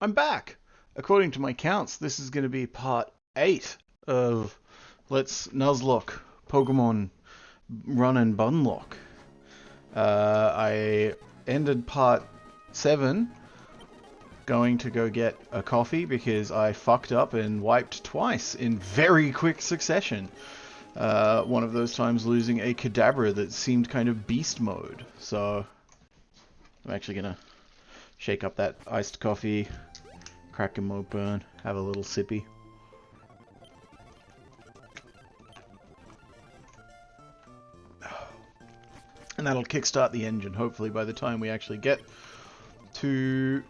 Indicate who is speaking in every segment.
Speaker 1: I'm back. According to my counts, this is going to be part 8 of Let's Nuzlocke Pokemon Run and Bunlock. I ended part 7 going to go get a coffee because I fucked up and wiped twice in very quick succession. One of those times losing a Kadabra that seemed kind of beast mode. So I'm actually going to shake up that iced coffee, crack him open, have a little sippy. And that'll kickstart the engine, hopefully, by the time we actually get to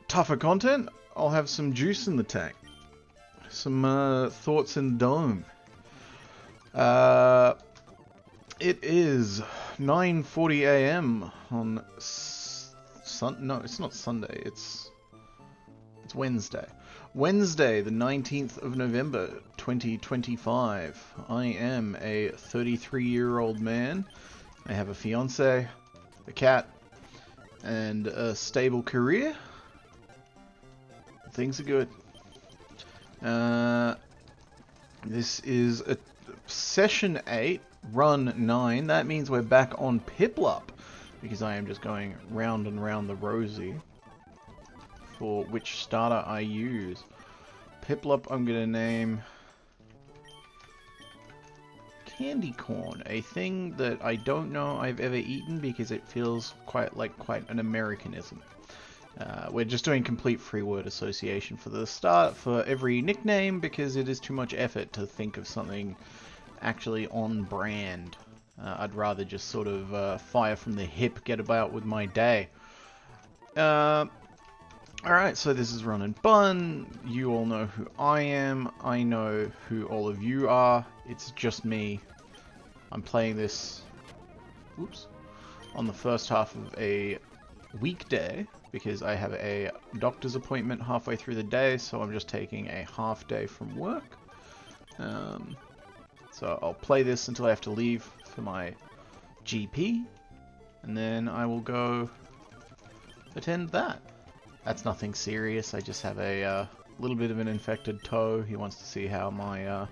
Speaker 1: tougher content. I'll have some juice in the tank. Some thoughts in the dome. It is 9:40 a.m. on no, it's not Sunday. It's Wednesday. Wednesday, the 19th of November, 2025. I am a 33-year-old man. I have a fiance, a cat, and a stable career. Things are good. This is a session 8, run 9. That means we're back on Piplup, because I am just going round and round the rosy for which starter I use. Piplup I'm going to name Candy Corn, a thing that I don't know I've ever eaten because it feels quite an Americanism. We're just doing complete free word association for the start for every nickname because it is too much effort to think of something actually on brand. I'd rather just sort of fire from the hip, get about with my day. Alright, so this is Run and Bun. You all know who I am. I know who all of you are. It's just me. I'm playing this on the first half of a weekday because I have a doctor's appointment halfway through the day, so I'm just taking a half day from work. So I'll play this until I have to leave for my GP, and then I will go attend that. That's nothing serious. I just have a little bit of an infected toe. He wants to see how my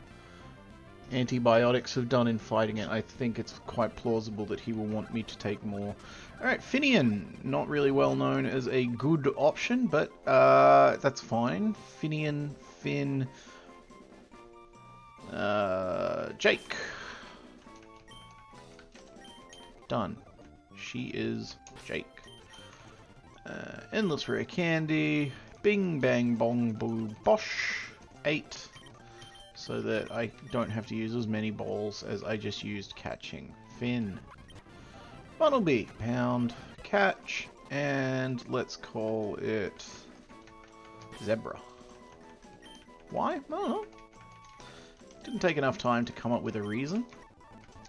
Speaker 1: antibiotics have done in fighting it. I think it's quite plausible that he will want me to take more. Alright, Finian. Not really well known as a good option, but that's fine. Finian, Finn, Jake. Done. She is Jake. Endless Rare Candy, Bing Bang Bong Boo Bosh, 8, so that I don't have to use as many balls as I just used catching Finn. Bunnelby, Pound, Catch, and let's call it Zebra. Why? I don't know. Didn't take enough time to come up with a reason.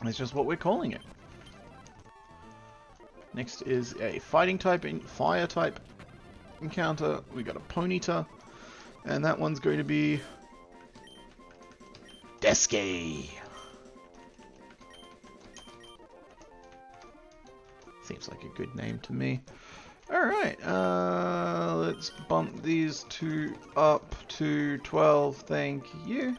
Speaker 1: It's just what we're calling it. Next is a fighting type, fire type encounter. We got a Ponyta, and that one's going to be Desky. Seems like a good name to me. Alright, let's bump these two up to 12, thank you.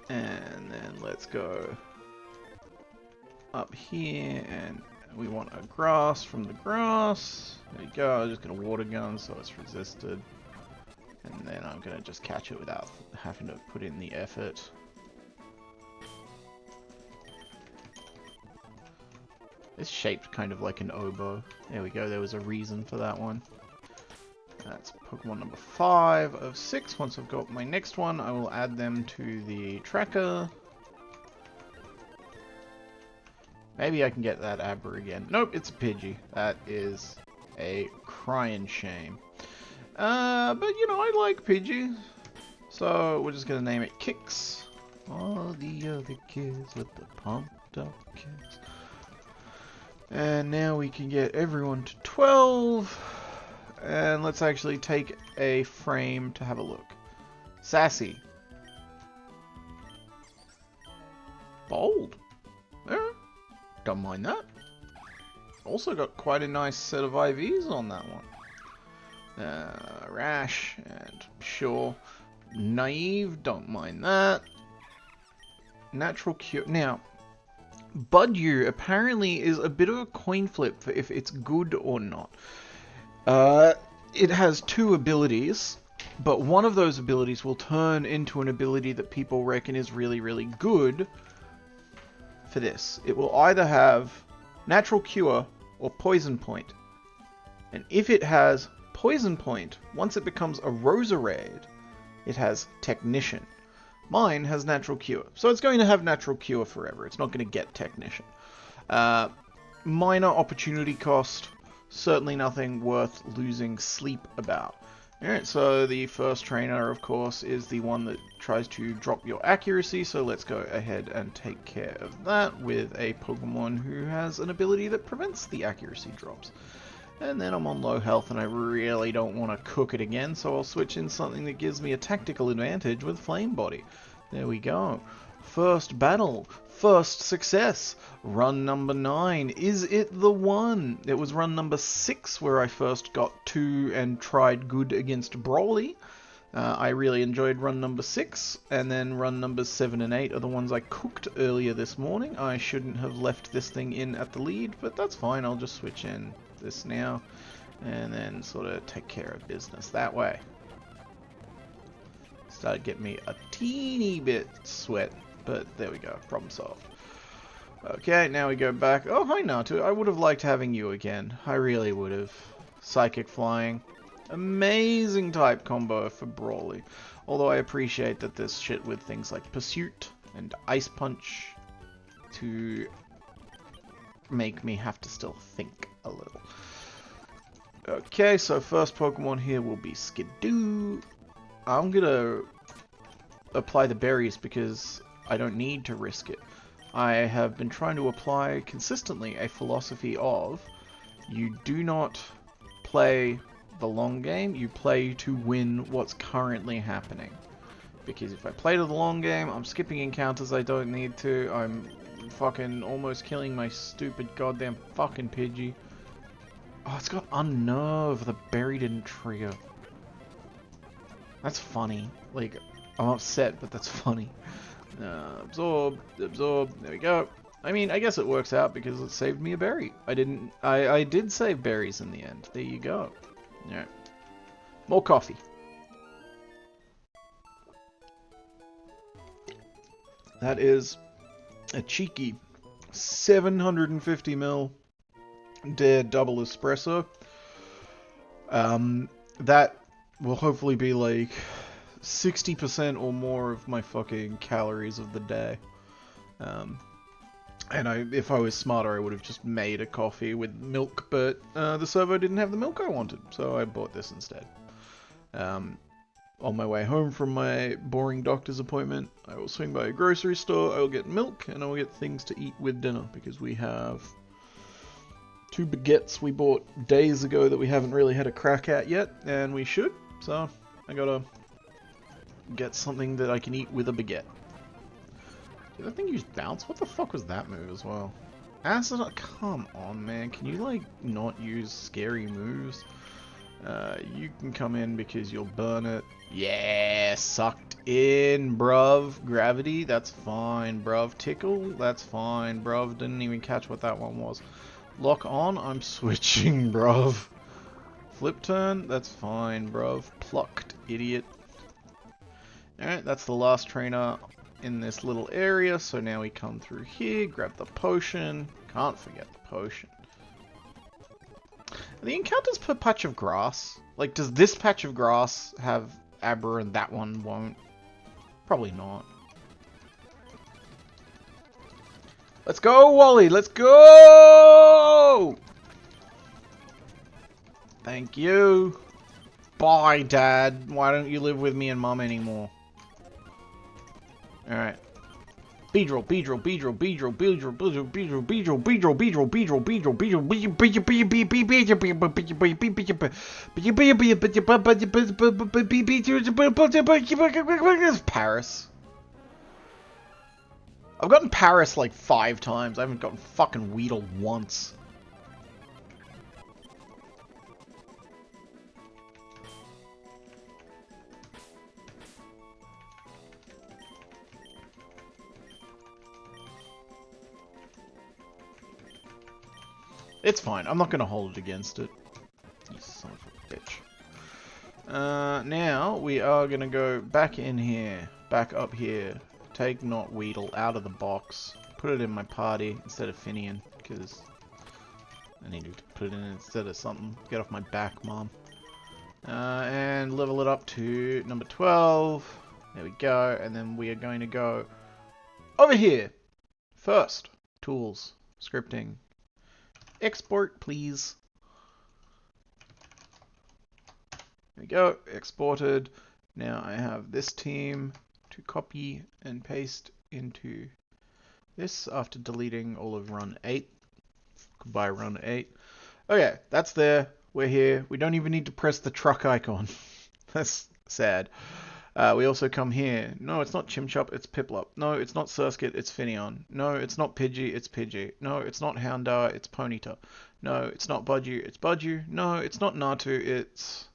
Speaker 1: And then let's go up here, and we want a grass from the grass. There you go. I'm just going to water gun so it's resisted. And then I'm going to just catch it without having to put in the effort. It's shaped kind of like an oboe. There we go. There was a reason for that one. That's Pokemon number 5 of 6. Once I've got my next one, I will add them to the tracker. Maybe I can get that Abra again. Nope, it's a Pidgey. That is a crying shame. But you know, I like Pidgey. So we're just gonna name it Kicks. All the other kids with the pumped up kids. And now we can get everyone to 12. And let's actually take a frame to have a look. Sassy. Bold. Don't mind that. Also got quite a nice set of IVs on that one. Rash, and sure. Naive, don't mind that. Natural Cure. Now, Budyu apparently is a bit of a coin flip for if it's good or not. It has two abilities, but one of those abilities will turn into an ability that people reckon is really, really good for this. It will either have Natural Cure or Poison Point. And if it has Poison Point, once it becomes a Roserade, it has Technician. Mine has Natural Cure, so it's going to have Natural Cure forever. It's not going to get Technician. Minor opportunity cost, certainly nothing worth losing sleep about. Alright, so the first trainer, of course, is the one that tries to drop your accuracy, so let's go ahead and take care of that with a Pokemon who has an ability that prevents the accuracy drops. And then I'm on low health and I really don't want to cook it again, so I'll switch in something that gives me a tactical advantage with Flame Body. There we go. First battle. First success. Run number 9. Is it the one? It was run number 6 where I first got 2 and tried good against Brawly. I really enjoyed run number 6, and then run numbers 7 and 8 are the ones I cooked earlier this morning. I shouldn't have left this thing in at the lead, but that's fine. I'll just switch in this now, and then sort of take care of business that way. Started getting me a teeny bit sweat, but there we go, problem solved. Okay, now we go back. Oh, hi Natu, I would have liked having you again. I really would have. Psychic Flying. Amazing type combo for Brawly. Although I appreciate that there's shit with things like Pursuit and Ice Punch to make me have to still think a little. Okay, so first Pokemon here will be Skidoo. I'm gonna apply the berries because I don't need to risk it. I have been trying to apply consistently a philosophy of you do not play the long game, you play to win what's currently happening. Because if I play to the long game, I'm skipping encounters I don't need to, I'm fucking almost killing my stupid goddamn fucking Pidgey. Oh, it's got Unnerve, the berry didn't trigger. That's funny. Like, I'm upset, but that's funny. Absorb, absorb, there we go. I mean, I guess it works out because it saved me a berry. I did save berries in the end. There you go. Alright. More coffee. That is a cheeky 750ml Dare Double Espresso. That will hopefully be like 60% or more of my fucking calories of the day. And if I was smarter, I would have just made a coffee with milk, but the servo didn't have the milk I wanted, so I bought this instead. On my way home from my boring doctor's appointment, I will swing by a grocery store, I will get milk, and I will get things to eat with dinner, because we have 2 baguettes we bought days ago that we haven't really had a crack at yet, and we should, so I gotta get something that I can eat with a baguette. Did that thing use bounce? What the fuck was that move as well? Acid, come on man, can you like not use scary moves? You can come in because you'll burn it. Yeah, sucked in, bruv. Gravity, that's fine, bruv. Tickle, that's fine, bruv. Didn't even catch what that one was. Lock on, I'm switching, bruv. Flip turn, that's fine, bruv. Plucked, idiot. Alright, that's the last trainer in this little area, so now we come through here, grab the potion. Can't forget the potion. Are the encounters per patch of grass? Like, does this patch of grass have Abra and that one won't? Probably not. Let's go, Wally! Let's go! Thank you. Bye, Dad. Why don't you live with me and Mum anymore? Alright. Beedrill, Beedrill, Beedrill, Beedrill, Beedrill, Beedrill, Beedrill, Beedrill, Beedrill, Beedrill, Beedrill, Beedrill, Beedrill, Paris. I've gotten Paris like 5 times. I haven't gotten fucking Weedle once. It's fine. I'm not going to hold it against it. You son of a bitch. Now, we are going to go back in here. Back up here. Take Knotweedle out of the box. Put it in my party instead of Finian. Because I need to put it in instead of something. Get off my back, Mom. And level it up to number 12. There we go. And then we are going to go over here. First, tools, scripting. Export, please. There we go. Exported. Now I have this team to copy and paste into this after deleting all of run 8. Goodbye, run 8. Okay, that's there. We're here. We don't even need to press the truck icon. That's sad. We also come here. No, it's not Chimchop, it's Piplup. No, it's not Surskit, it's Finion. No, it's not Pidgey, it's Pidgey. No, it's not Houndour, it's Ponyta. No, it's not Budgie, it's Budgie. No, it's not Natu, it's...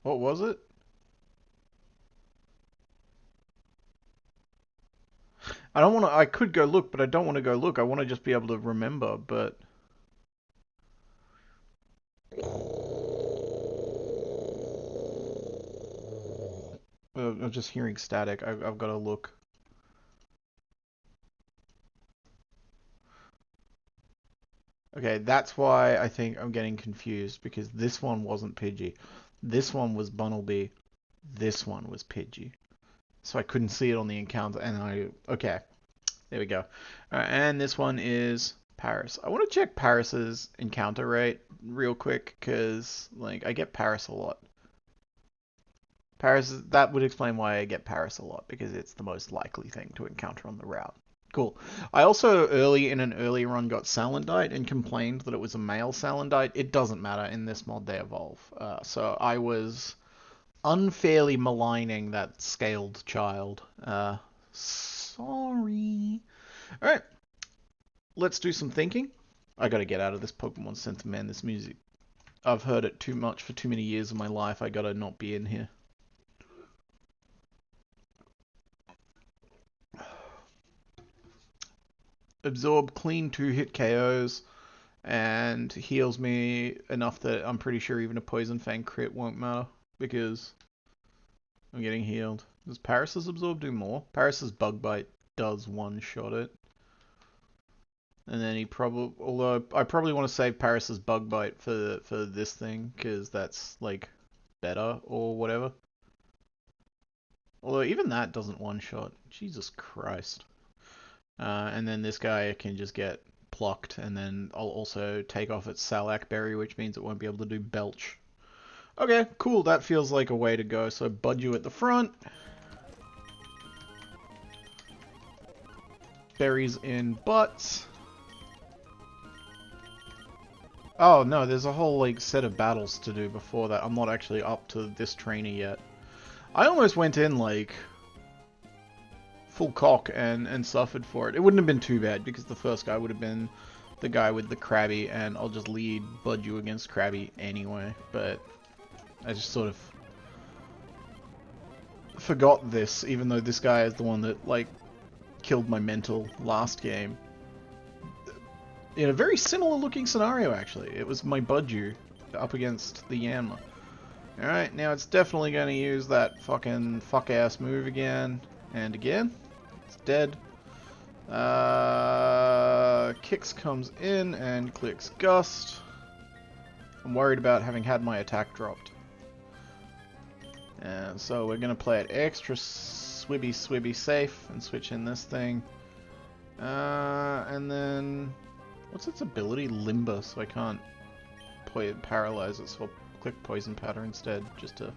Speaker 1: What was it? I don't want to... I could go look, but I don't want to go look. I want to just be able to remember, but... I'm just hearing static. I've got to look. Okay, that's why I think I'm getting confused, because this one wasn't Pidgey. This one was Bunnelby. This one was Pidgey. So I couldn't see it on the encounter, and I... Okay, there we go. Alright, and this one is Paris. I want to check Paris's encounter rate real quick, because, like, I get Paris a lot. Paris, that would explain why I get Paris a lot, because it's the most likely thing to encounter on the route. Cool. I also, in an early run, got Salandite and complained that it was a male Salandite. It doesn't matter. In this mod, they evolve. So I was unfairly maligning that scaled child. Sorry. Alright. Let's do some thinking. I gotta get out of this Pokemon Center, man. This music. I've heard it too much for too many years of my life. I gotta not be in here. Absorb clean 2-hit KOs and heals me enough that I'm pretty sure even a Poison Fang crit won't matter because I'm getting healed. Does Paris's Absorb do more? Paris's Bug Bite does one-shot it. And then he probably... Although I probably want to save Paris's Bug Bite for this thing because that's like better or whatever. Although even that doesn't one-shot. Jesus Christ. And then this guy can just get plucked, and then I'll also take off its Salac Berry, which means it won't be able to do Belch. Okay, cool, that feels like a way to go. So Budgie at the front. Berries in butts. Oh no, there's a whole like set of battles to do before that. I'm not actually up to this trainer yet. I almost went in like... full cock and suffered for it. It wouldn't have been too bad because the first guy would have been the guy with the Krabby, and I'll just lead Budgie against Krabby anyway, but I just sort of forgot this, even though this guy is the one that, like, killed my mental last game. In a very similar looking scenario, actually. It was my Budgie up against the Yanma. Alright, now it's definitely going to use that fucking fuck-ass move again and again. It's dead. Kicks comes in and clicks Gust. I'm worried about having had my attack dropped. And so we're going to play it extra swibby safe and switch in this thing. And then... what's its ability? Limber, so I can't paralyze it, so I'll click Poison Powder instead, just to...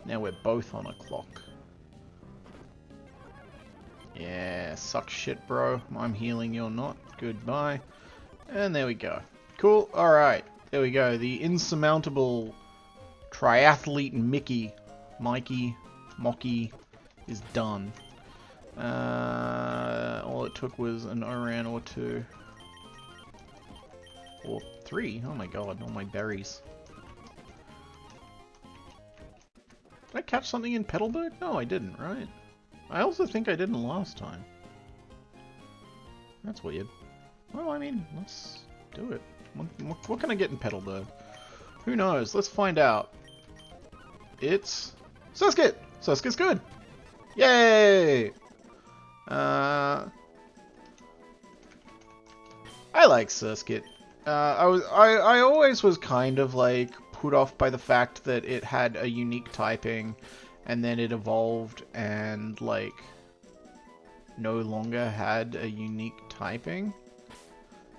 Speaker 1: Now we're both on a clock. Yeah, suck shit, bro. I'm healing, you're not. Goodbye. And there we go. Cool, alright. There we go. The insurmountable triathlete Mikey, Mocky, is done. All it took was an Oran or two. Or 3. Oh my god, all my berries. Did I catch something in Petalburg? No, I didn't, right? I also think I didn't last time. That's weird. Well, I mean, let's do it. What can I get in Petalburg? Who knows? Let's find out. It's Surskit! Surskit's good! Yay! I like Surskit. I always was kind of like put off by the fact that it had a unique typing and then it evolved and like no longer had a unique typing.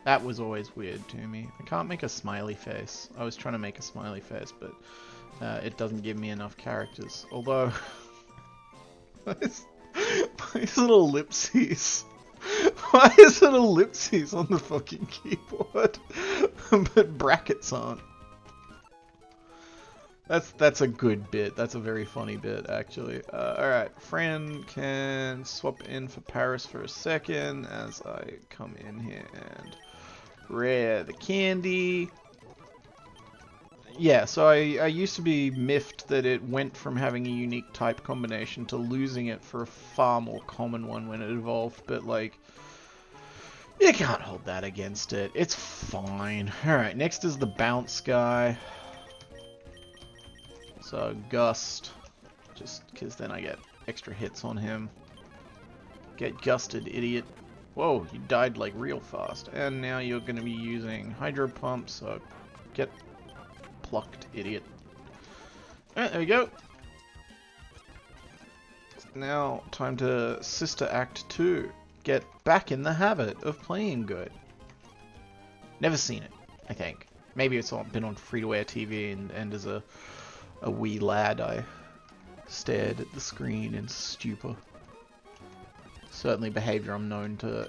Speaker 1: That was always weird to me. I can't make a smiley face. I was trying to make a smiley face, but it doesn't give me enough characters. Although, these little ellipses. Why is it ellipses on the fucking keyboard? But brackets aren't. That's a good bit. That's a very funny bit, actually. Alright, Fran can swap in for Paris for a second as I come in here and rare the candy. Yeah, so I used to be miffed that it went from having a unique type combination to losing it for a far more common one when it evolved, but like, you can't hold that against it. It's fine. Alright, next is the bounce guy. So, Gust, just because then I get extra hits on him. Get gusted, idiot. Whoa, you died like real fast. And now you're going to be using Hydro Pump, so get plucked, idiot. Alright, there we go. Now, time to Sister Act 2. Get back in the habit of playing good. Never seen it, I think. Maybe it's been on free-to-air TV and as a wee lad I stared at the screen in stupor. Certainly behavior I'm known to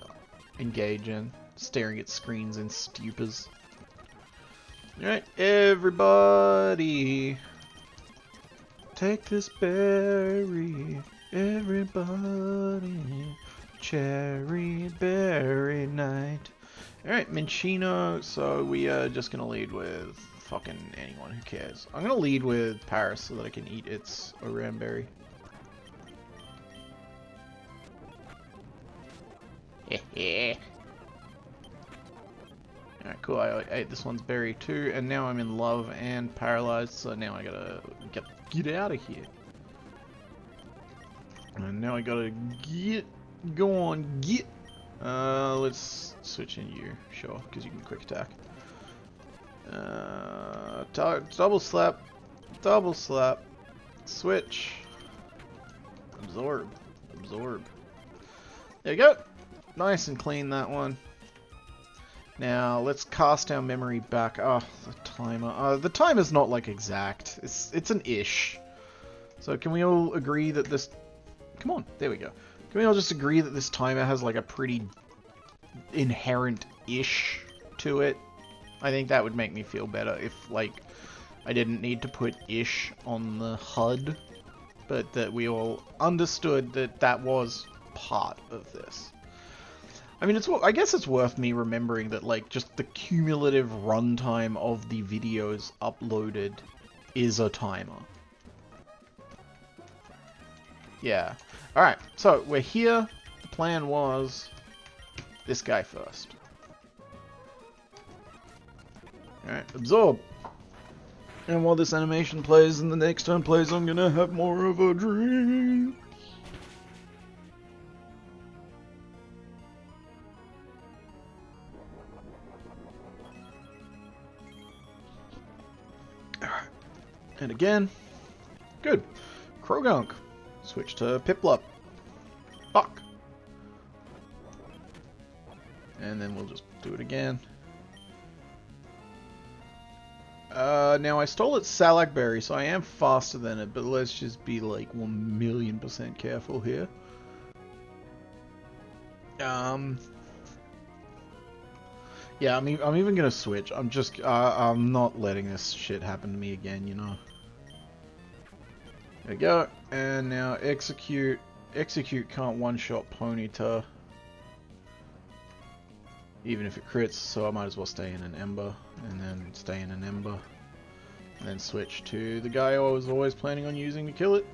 Speaker 1: engage in, staring at screens in stupors. Alright, everybody, take this berry, everybody, cherry berry night. Alright, Minccino, so we are just gonna lead with fucking anyone, who cares. I'm gonna lead with Paris so that I can eat its Oranberry. Alright, cool, I ate this one's berry too, and now I'm in love and paralyzed, so now I gotta get out of here. And now I gotta go on, get. Let's switch in you, sure, because you can quick attack. Double slap, switch, absorb. There you go. Nice and clean, that one. Now let's cast our memory back. Oh, the timer. The timer's not like exact. It's an ish. So can we all agree that this? Come on, there we go. Can we all just agree that this timer has like a pretty inherent ish to it? I think that would make me feel better if, like, I didn't need to put ish on the HUD, but that we all understood that that was part of this. I mean, I guess it's worth me remembering that, like, just the cumulative runtime of the videos uploaded is a timer. Yeah. Alright, so we're here. The plan was this guy first. Alright, absorb. And while this animation plays and the next turn plays, I'm gonna have more of a drink. Alright. And again. Good. Croagunk. Switch to Piplup. Fuck. And then we'll just do it again. Now I stole its Salakberry, so I am faster than it, but let's just be like 1,000,000% careful here. Yeah, I'm even gonna switch. I'm not letting this shit happen to me again, you know. There we go, and now execute. Execute can't one-shot Ponyta, even if it crits, so I might as well stay in an Ember, and then stay in an Ember, and then switch to the guy I was always planning on using to kill it,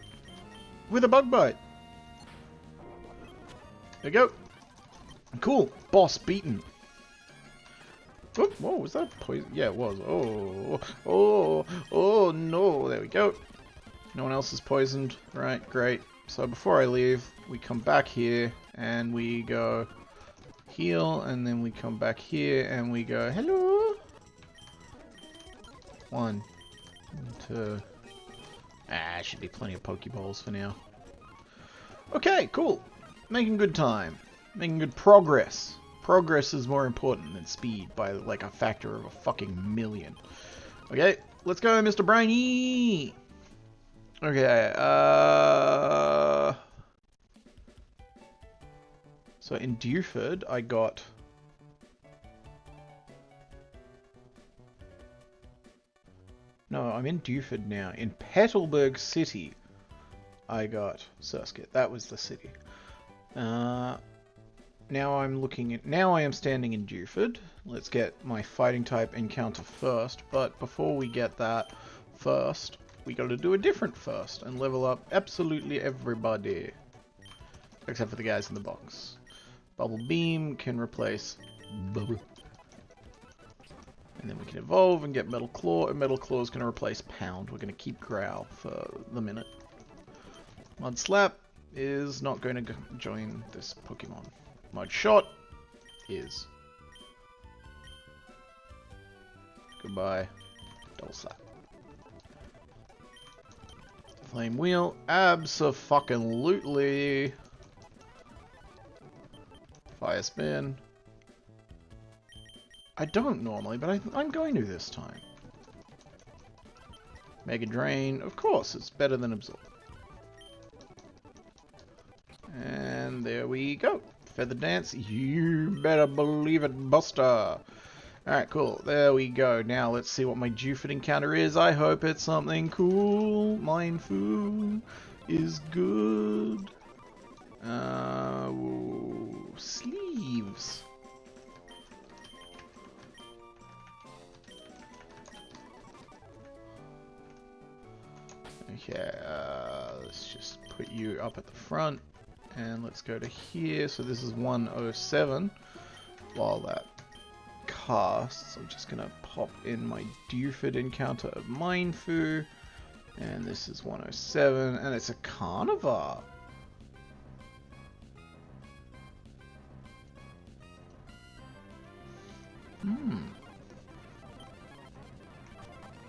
Speaker 1: with a Bug Bite. There we go. Cool. Boss beaten. Oop, whoa, was that poison? Yeah, it was. Oh, no. There we go. No one else is poisoned. Right, great. So before I leave, we come back here and we go heal, and then we come back here and we go hello. 1, 2. Should be plenty of Pokeballs for now. Okay, cool. Making good time. Making good progress. Progress is more important than speed by like a factor of a fucking million. Okay, let's go, Mr. Briny. Okay, so in Dewford, I got... No, I'm in Dewford now. In Petalburg City, I got Surskit. That was the city. Now I'm looking at... Now I am standing in Dewford. Let's get my fighting type encounter first. But before we get that first, we gotta do a different first and level up absolutely everybody. Except for the guys in the box. Bubble Beam can replace Bubble. And then we can evolve and get Metal Claw, and Metal Claw is going to replace Pound. We're going to keep Growl for the minute. Mud Slap is not going to join this Pokemon. Mud Shot is. Goodbye. Double Slap. Flame Wheel, abso-fucking-lutely. Fire Spin. I don't normally, but I'm going to this time. Mega Drain, of course, it's better than Absorb. And there we go. Feather Dance, you better believe it, Buster. Alright, cool. There we go. Now let's see what my Dewford encounter is. I hope it's something cool. Mindfu is good. Sleeves. Okay, let's just put you up at the front, and let's go to here. So this is 107. While that casts, I'm just gonna pop in my Dewford encounter of Mindfu, and this is 107, and it's a Carnivore.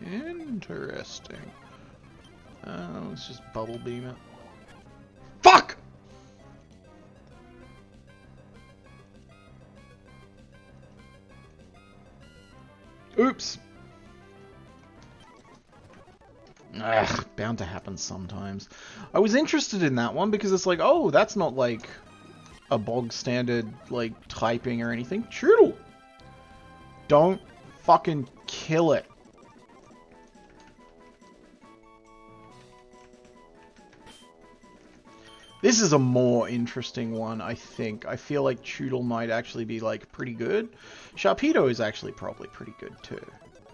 Speaker 1: Interesting. Let's just Bubble Beam it. Fuck! Oops. Ugh, bound to happen sometimes. I was interested in that one because it's like, oh, that's not like a bog standard like typing or anything. Choodle! Don't fucking kill it. This is a more interesting one, I think. I feel like Choodle might actually be, like, pretty good. Sharpedo is actually probably pretty good, too.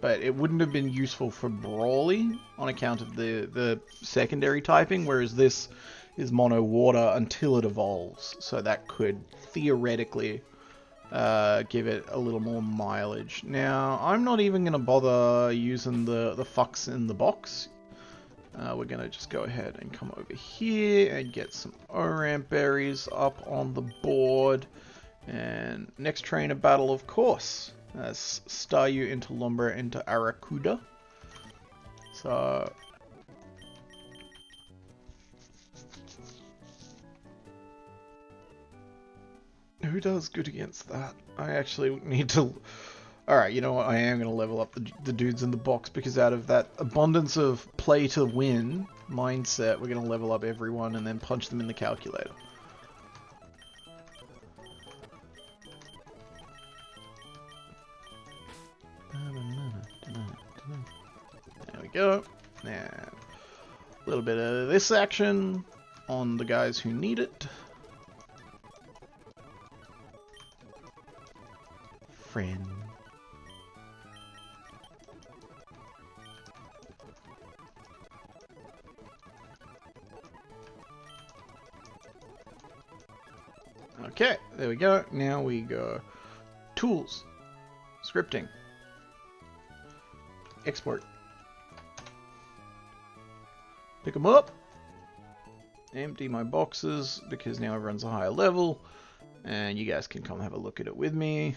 Speaker 1: But it wouldn't have been useful for Brawly on account of the secondary typing, whereas this is Mono Water until it evolves. So that could, theoretically, give it a little more mileage. Now, I'm not even going to bother using the fucks in the box. We're going to just go ahead and come over here and get some Oramp berries up on the board. And next trainer battle, of course, Staryu into Lumbra into Arrokuda. So... who does good against that? I actually need to... Alright, you know what? I am going to level up the dudes in the box because out of that abundance of play to win mindset, we're going to level up everyone and then punch them in the calculator. There we go. Now, a little bit of this action on the guys who need it. Friend. Okay, there we go. Now we go tools, scripting, export. Pick them up. Empty my boxes because now everyone's a higher level, and you guys can come have a look at it with me.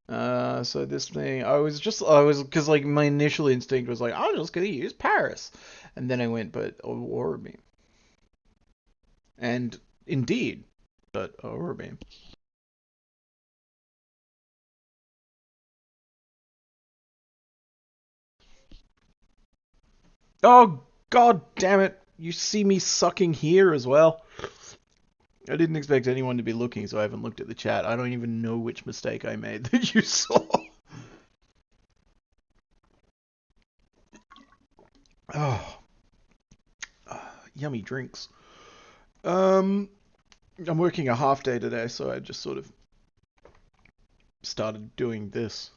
Speaker 1: So this thing, because like my initial instinct was like, I'm just gonna use Paris, and then I went, but Aurora Beam, and indeed, but Aurora Beam. Oh god damn it! You see me sucking here as well. I didn't expect anyone to be looking, so I haven't looked at the chat. I don't even know which mistake I made that you saw. Oh, yummy drinks. I'm working a half day today, so I just sort of started doing this.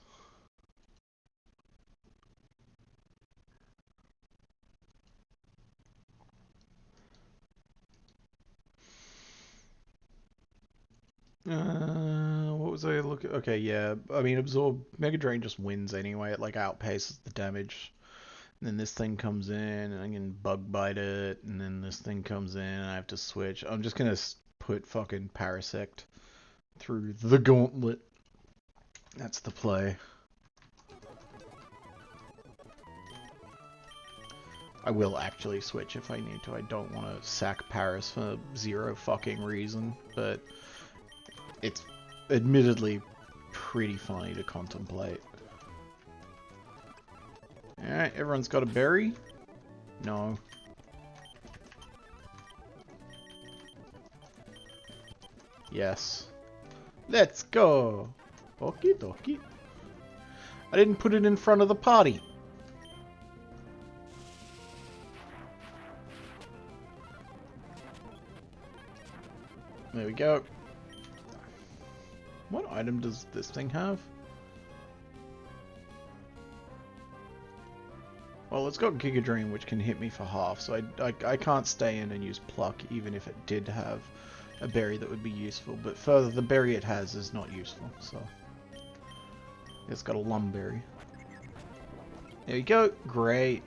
Speaker 1: What was I looking? Okay, yeah. I mean, absorb Mega Drain just wins anyway. It like outpaces the damage. And then this thing comes in, and I can bug bite it. And then this thing comes in, and I have to switch. I'm just gonna put fucking Parasect through the gauntlet. That's the play. I will actually switch if I need to. I don't want to sack Paris for zero fucking reason, but it's admittedly pretty funny to contemplate. Alright, everyone's got a berry? No. Yes. Let's go! Okie dokie. I didn't put it in front of the party. There we go. What item does this thing have? Well, it's got Giga Drain, which can hit me for half, so I can't stay in and use Pluck, even if it did have a berry that would be useful. But further, the berry it has is not useful, so... It's got a Lumberry. There we go. Great.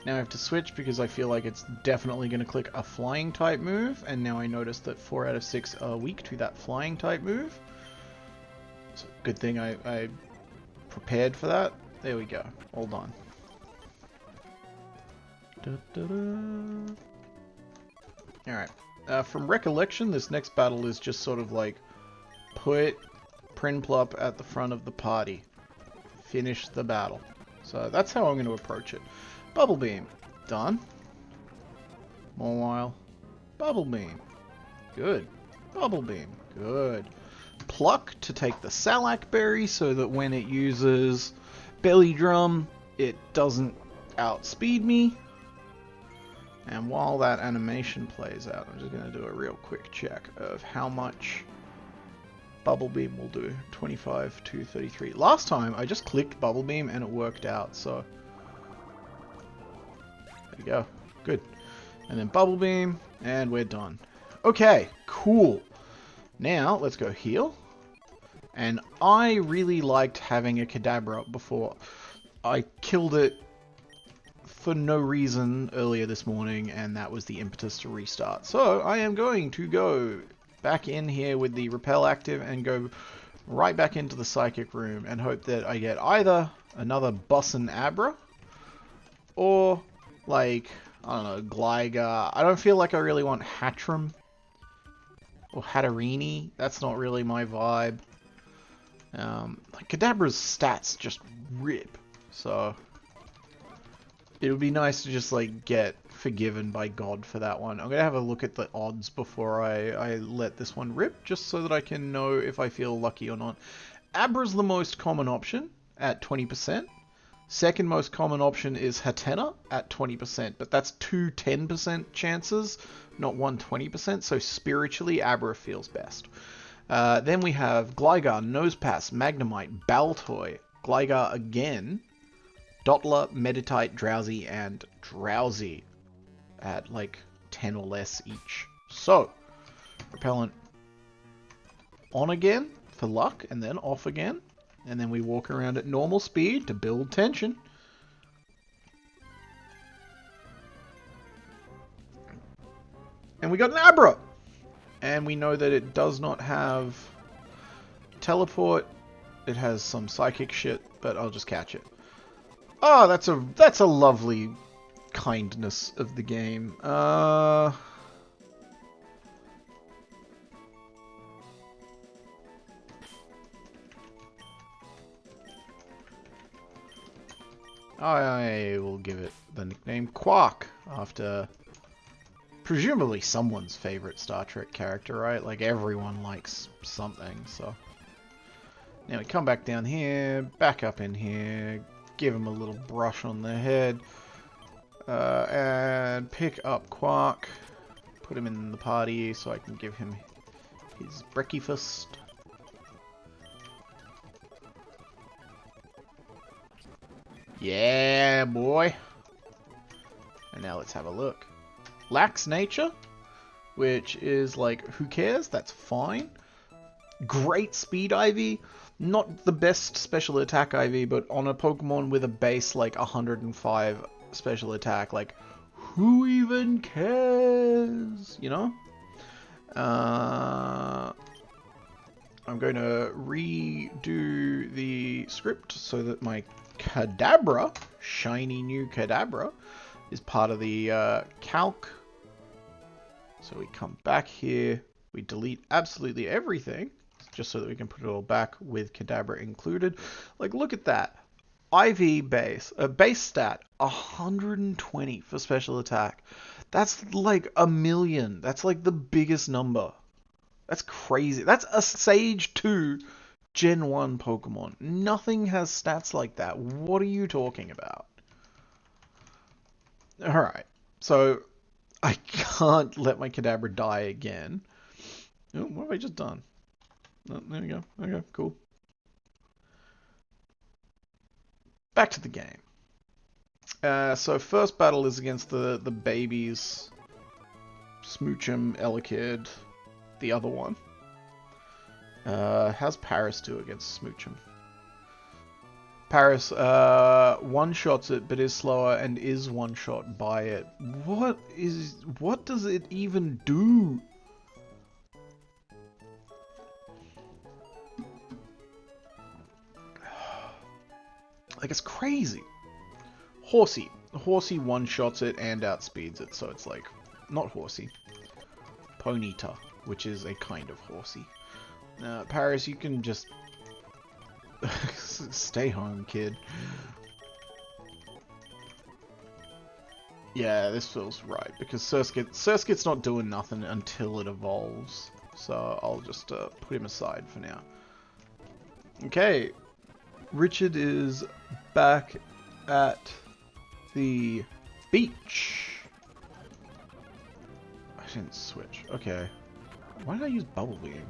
Speaker 1: Now I have to switch because I feel like it's definitely going to click a flying type move, and now I notice that 4 out of 6 are weak to that flying type move. So good thing I prepared for that. There we go. All done. Alright. From recollection, this next battle is just sort of like put Prinplup at the front of the party. Finish the battle. So that's how I'm going to approach it. Bubble Beam. Done. Mawile. Bubble Beam. Good. Bubble Beam. Good. Pluck to take the Salac Berry so that when it uses Belly Drum, it doesn't outspeed me. And while that animation plays out, I'm just going to do a real quick check of how much Bubble Beam will do. 25 to 33. Last time, I just clicked Bubble Beam and it worked out, so... There you go. Good. And then Bubble Beam, and we're done. Okay, cool. Now, let's go heal. And I really liked having a Kadabra before. I killed it for no reason earlier this morning, and that was the impetus to restart. So, I am going to go back in here with the Repel active and go right back into the Psychic Room and hope that I get either another Bussin Abra or, like, I don't know, Gligar. I don't feel like I really want Hatterene or Hatterini. That's not really my vibe. Like Kadabra's stats just rip, so it would be nice to just like get forgiven by God for that one. I'm gonna have a look at the odds before I let this one rip, just so that I can know if I feel lucky or not. Abra's the most common option at 20%. Second most common option is Hatenna at 20%, but that's two 10% chances, not one 20%, so spiritually Abra feels best. Then we have Gligar, Nosepass, Magnemite, Baltoy, Gligar again, Dottler, Meditite, Drowsy, and Drowsy at like 10 or less each. So, Repellent, on again for luck, and then off again. And then we walk around at normal speed to build tension. And we got an Abra! And we know that it does not have teleport. It has some psychic shit, but I'll just catch it. Oh, that's a lovely kindness of the game. Oh I will give it the nickname Quark, after presumably someone's favorite Star Trek character, right? Like, everyone likes something, so. Now we come back down here, back up in here, give him a little brush on the head, and pick up Quark, put him in the party so I can give him his breakfast. Yeah, boy. And now let's have a look. Lax nature, which is like, who cares? That's fine. Great speed IV. Not the best special attack IV, but on a Pokemon with a base like 105 special attack, like, who even cares? You know? I'm going to redo the script so that my Kadabra, shiny new Kadabra, is part of the calc. So we come back here, we delete absolutely everything, just so that we can put it all back with Kadabra included. Like, look at that. IV base, base stat, 120 for special attack. That's like 1,000,000. That's like the biggest number. That's crazy. That's a Sage 2 Gen 1 Pokemon. Nothing has stats like that. What are you talking about? Alright, so I can't let my Kadabra die again. Oh, what have I just done? Oh, there we go. Okay, cool. Back to the game. So first battle is against the babies. Smoochum, Elekid, the other one. How's Paris do against Smoochum? Paris one-shots it, but is slower and is one-shot by it. What does it even do? Like, it's crazy. Horsey. Horsey one-shots it and outspeeds it, so it's like, not Horsey. Ponyta, which is a kind of Horsey. Paris, you can just stay home, kid. Yeah, this feels right, because Surskit's not doing nothing until it evolves. So I'll just put him aside for now. Okay, Richard is back at the beach. I didn't switch. Okay. Why did I use Bubble Beam?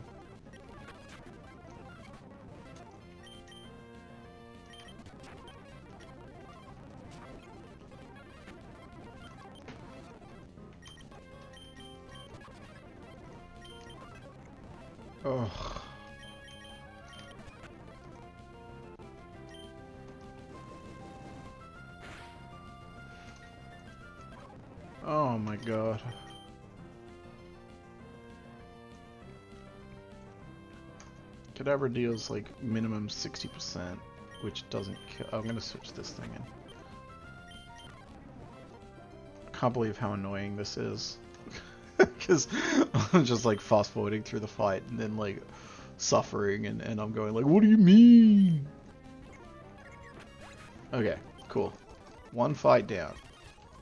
Speaker 1: Ugh. Oh my god. Kadabra deals like minimum 60%, which doesn't kill. I'm gonna switch this thing in. I can't believe how annoying this is. Because I'm just like fast forwarding through the fight and then like suffering and I'm going like, what do you mean? Okay, cool. One fight down.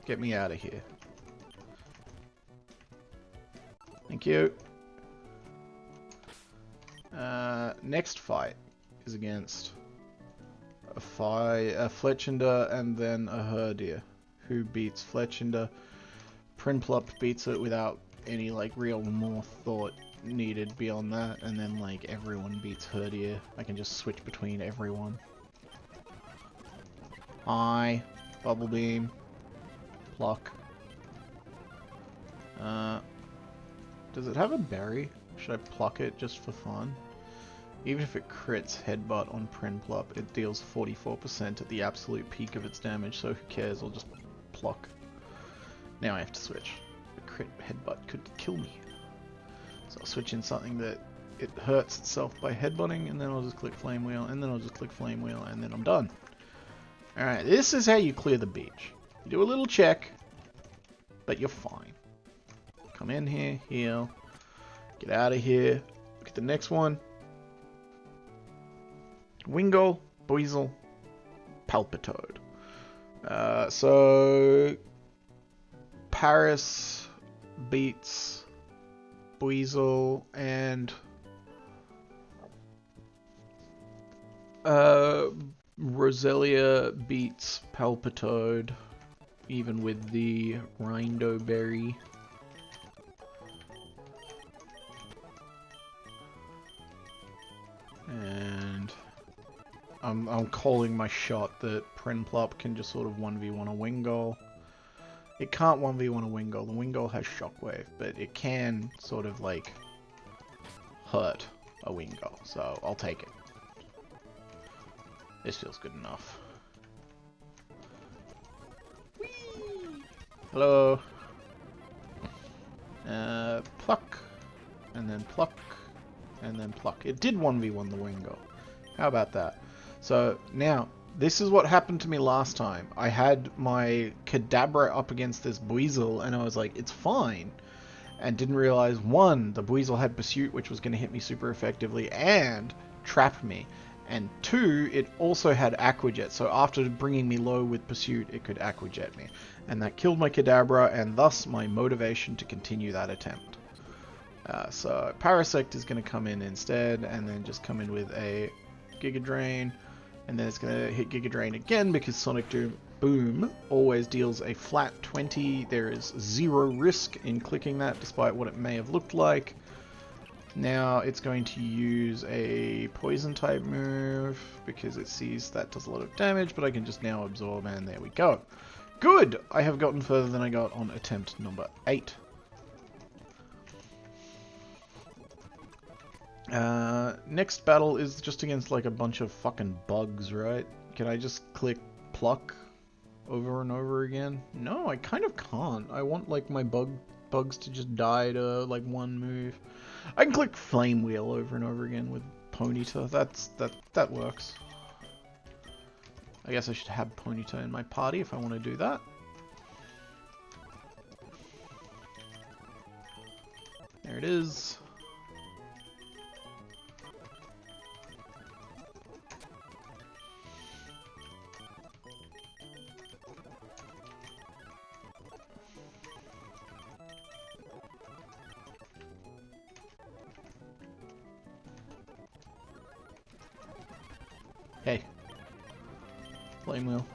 Speaker 1: Get me out of here. Thank you. Next fight is against a Fletchinder and then a Herdier, who beats Fletchinder. Prinplup beats it without any like real more thought needed beyond that, and then like everyone beats Herdier. I can just switch between everyone. Hi, Bubble Beam, Pluck. Does it have a berry? Should I pluck it just for fun? Even if it crits headbutt on Prinplup, it deals 44% at the absolute peak of its damage, so who cares, I'll just pluck. Now I have to switch. The crit headbutt could kill me. So I'll switch in something that it hurts itself by headbutting, and then I'll just click Flame Wheel, and then I'll just click Flame Wheel, and then I'm done. Alright, this is how you clear the beach. You do a little check, but you're fine. Come in here, heal, get out of here, look at the next one. Wingull, Buizel, Palpitoad. So Paris beats Buizel and Roselia beats Palpitoad, even with the Rindo Berry. And I'm calling my shot that Prinplup can just sort of 1v1 a Wingull. It can't 1v1 a Wingull. The Wingull has Shockwave, but it can sort of like hurt a Wingull, so I'll take it. This feels good enough. Whee! Hello. Pluck, and then pluck, and then pluck. It did 1v1 the Wingull. How about that? So now, this is what happened to me last time. I had my Kadabra up against this Buizel, and I was like, it's fine. And didn't realize, one, the Buizel had Pursuit, which was going to hit me super effectively, and trap me. And two, it also had Aqua Jet, so after bringing me low with Pursuit, it could Aqua Jet me. And that killed my Kadabra, and thus my motivation to continue that attempt. So Parasect is going to come in instead, and then just come in with a Giga Drain, and then it's going to hit Giga Drain again, because Sonic Boom always deals a flat 20. There is 0 risk in clicking that, despite what it may have looked like. Now it's going to use a poison type move because it sees that does a lot of damage, but I can just now absorb, and there we go. Good! I have gotten further than I got on attempt number 8. Next battle is just against like a bunch of fucking bugs, right? Can I just click pluck over and over again? No, I kind of can't. I want like my bugs to just die to like one move. I can click Flame Wheel over and over again with Ponyta. That works. I guess I should have Ponyta in my party if I want to do that. There it is. Hey. Flame Wheel.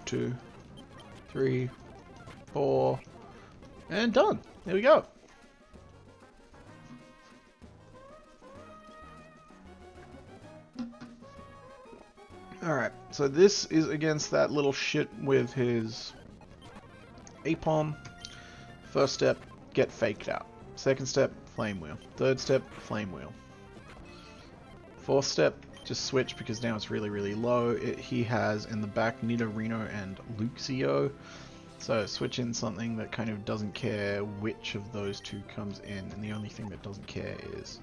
Speaker 1: 2, 3, 4, and done. There we go. Alright, so this is against that little shit with his Aipom. First step, get faked out. Second step, Flame Wheel. Third step, Flame Wheel. Fourth step, just switch because now it's really, really low. He has in the back Nidorino and Luxio. So switch in something that kind of doesn't care which of those two comes in, and the only thing that doesn't care is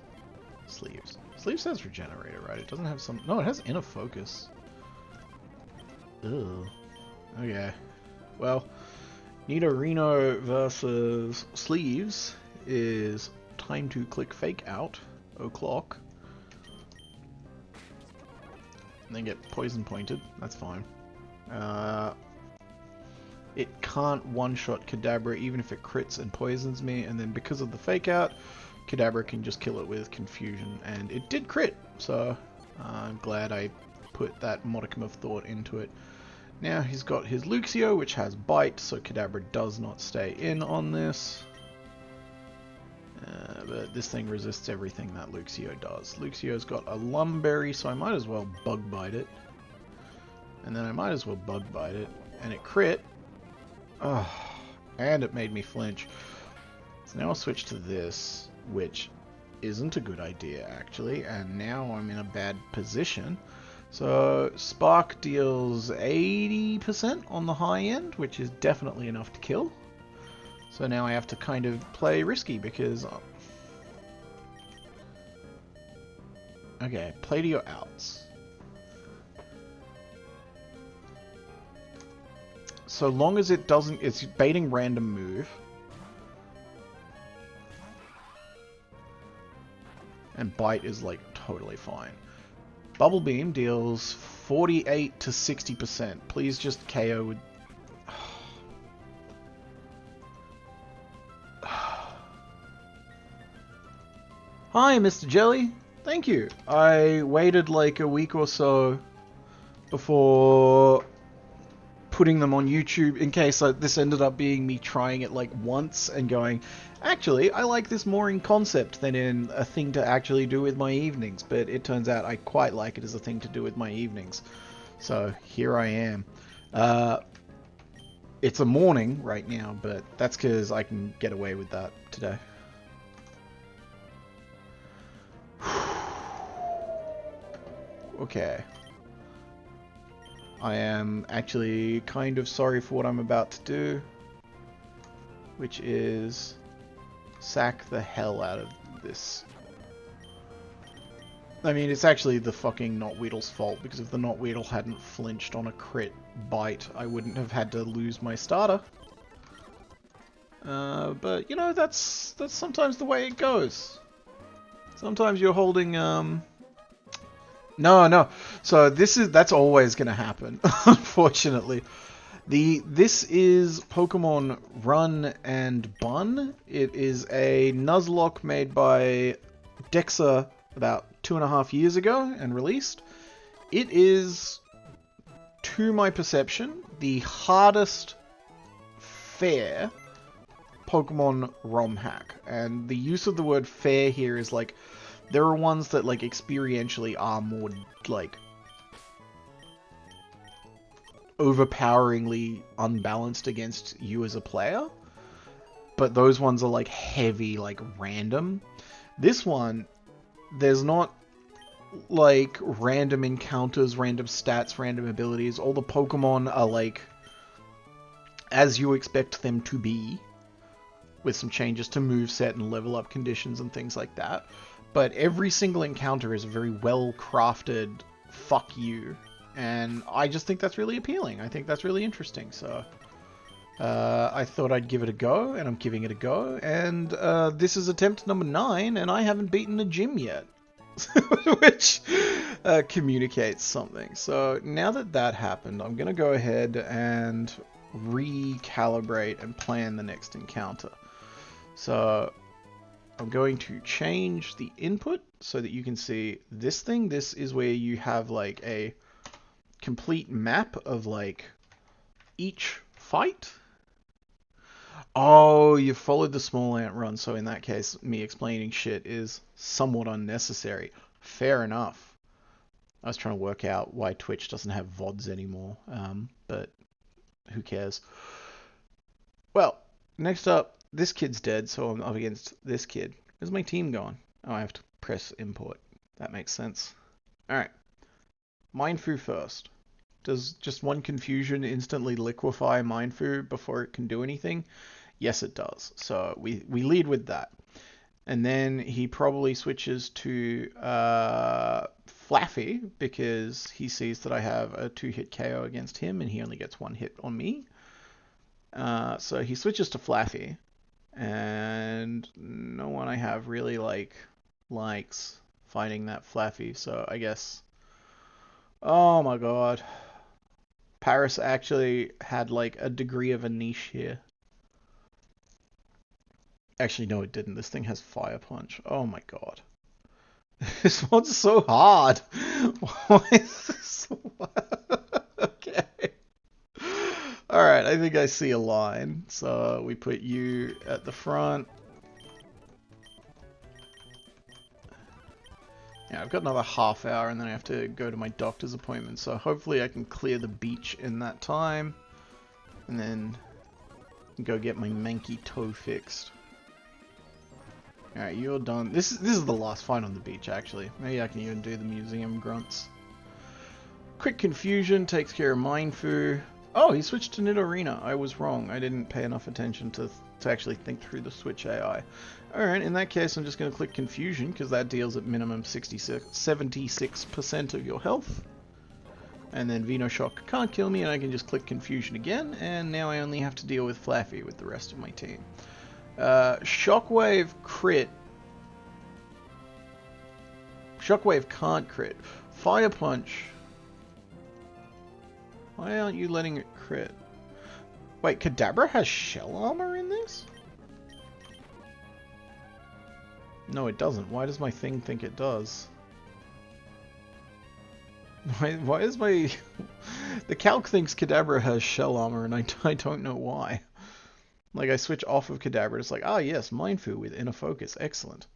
Speaker 1: Sleeves. Sleeves has Regenerator, right? It doesn't have some... No, it has Inner Focus. Ugh. Okay. Well, Nidorino versus Sleeves is time to click Fake Out. O'clock. And then get Poison Pointed. That's fine. It can't one-shot Kadabra even if it crits and poisons me, and then because of the Fake Out, Kadabra can just kill it with Confusion, and it did crit, so I'm glad I put that modicum of thought into it. Now he's got his Luxio, which has Bite, so Kadabra does not stay in on this. But this thing resists everything that Luxio does. Luxio's got a Lumberry, so I might as well Bug Bite it. And then I might as well Bug Bite it. And it crit. Oh, and it made me flinch. So now I'll switch to this, which isn't a good idea, actually, and now I'm in a bad position. So, Spark deals 80% on the high end, which is definitely enough to kill. So now I have to kind of play risky, because... Okay, play to your outs. So long as it doesn't... It's baiting random move. And bite is, like, totally fine. Bubble Beam deals 48 to 60%. Please just KO with... Hi, Mr. Jelly. Thank you. I waited like a week or so before putting them on YouTube in case this ended up being me trying it like once and going, actually, I like this more in concept than in a thing to actually do with my evenings. But it turns out I quite like it as a thing to do with my evenings. So here I am. It's a morning right now, but that's because I can get away with that today. Okay. I am actually kind of sorry for what I'm about to do, which is sack the hell out of this. I mean, it's actually the fucking Knotweedle's fault, because if the Knotweedle hadn't flinched on a crit bite, I wouldn't have had to lose my starter. But, you know, that's sometimes the way it goes. Sometimes you're holding, No. So that's always going to happen, unfortunately. This is Pokemon Run and Bun. It is a Nuzlocke made by Dexa about 2.5 years ago and released. It is, to my perception, the hardest fair Pokemon ROM hack. And the use of the word fair here is like, there are ones that, like, experientially are more, like, overpoweringly unbalanced against you as a player. But those ones are, like, heavy, like, random. This one, there's not, like, random encounters, random stats, random abilities. All the Pokemon are, like, as you expect them to be, with some changes to moveset and level up conditions and things like that. But every single encounter is a very well-crafted fuck you. And I just think that's really appealing. I think that's really interesting. So I thought I'd give it a go, and I'm giving it a go. And this is attempt number 9, and I haven't beaten a gym yet. Which communicates something. So now that that happened, I'm going to go ahead and recalibrate and plan the next encounter. So I'm going to change the input so that you can see this thing. This is where you have like a complete map of like each fight. Oh, you followed the small ant run, so in that case, me explaining shit is somewhat unnecessary. Fair enough. I was trying to work out why Twitch doesn't have VODs anymore, but who cares? Well, next up, this kid's dead, so I'm up against this kid. Where's my team going? Oh, I have to press import. That makes sense. Alright. Mindfu first. Does just one confusion instantly liquefy Mindfu before it can do anything? Yes, it does. So we lead with that. And then he probably switches to Flaffy, because he sees that I have a 2-hit KO against him, and he only gets 1 hit on me. So he switches to Flaffy, and no one I have really likes fighting that Flaffy, so I guess... Oh my god. Paris actually had like a degree of a niche here. Actually, no, it didn't. This thing has Fire Punch. Oh my god. This one's so hard. Why is this so hard? Okay. Alright, I think I see a line. So we put you at the front. Yeah, I've got another half hour and then I have to go to my doctor's appointment. So hopefully I can clear the beach in that time. And then go get my manky toe fixed. Alright, you're done. This is the last fight on the beach, actually. Maybe I can even do the museum grunts. Quick Confusion takes care of Mindfu. Oh, he switched to Nidorina. I was wrong. I didn't pay enough attention to actually think through the switch AI. Alright, in that case I'm just going to click Confusion, because that deals at minimum 76% of your health. And then Venoshock can't kill me, and I can just click Confusion again, and now I only have to deal with Flaffy with the rest of my team. Shockwave crit. Shockwave can't crit. Fire Punch. Why aren't you letting it crit? Wait, Kadabra has shell armor in this? No, it doesn't. Why does my thing think it does? Why is my... The calc thinks Kadabra has shell armor, and I don't know why. Like, I switch off of Kadabra, it's like, ah yes, Mindfu with inner focus, excellent.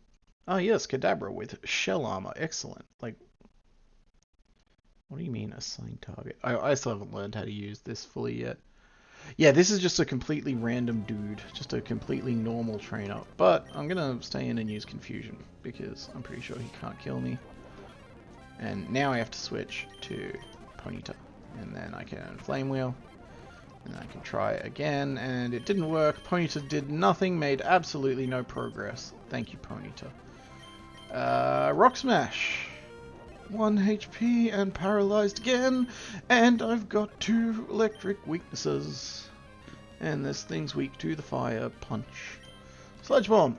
Speaker 1: Ah yes, Kadabra with shell armor, excellent. Like, what do you mean assign target? I still haven't learned how to use this fully yet. Yeah, this is just a completely random dude, just a completely normal trainer. But I'm gonna stay in and use Confusion, because I'm pretty sure he can't kill me. And now I have to switch to Ponyta, and then I can Flame Wheel. And I can try again, and it didn't work. Ponyta did nothing, made absolutely no progress. Thank you, Ponyta. Rock Smash. 1 HP and paralyzed again, and I've got 2 electric weaknesses. And this thing's weak to the Fire Punch. Sludge Bomb.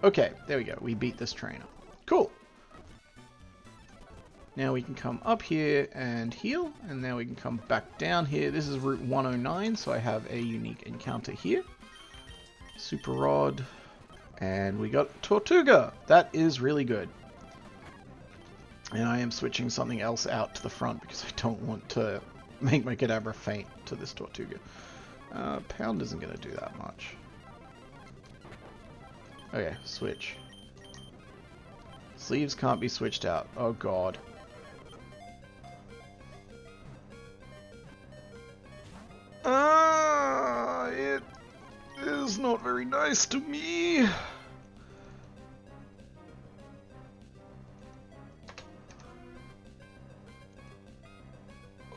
Speaker 1: Okay, there we go. We beat this trainer. Cool. Now we can come up here and heal, and now we can come back down here. This is Route 109, so I have a unique encounter here. Super Rod, and we got Tortuga. That is really good. And I am switching something else out to the front because I don't want to make my Kadabra faint to this Tortuga. Pound isn't going to do that much. Okay, switch. Sleeves can't be switched out. Oh god. It is not very nice to me.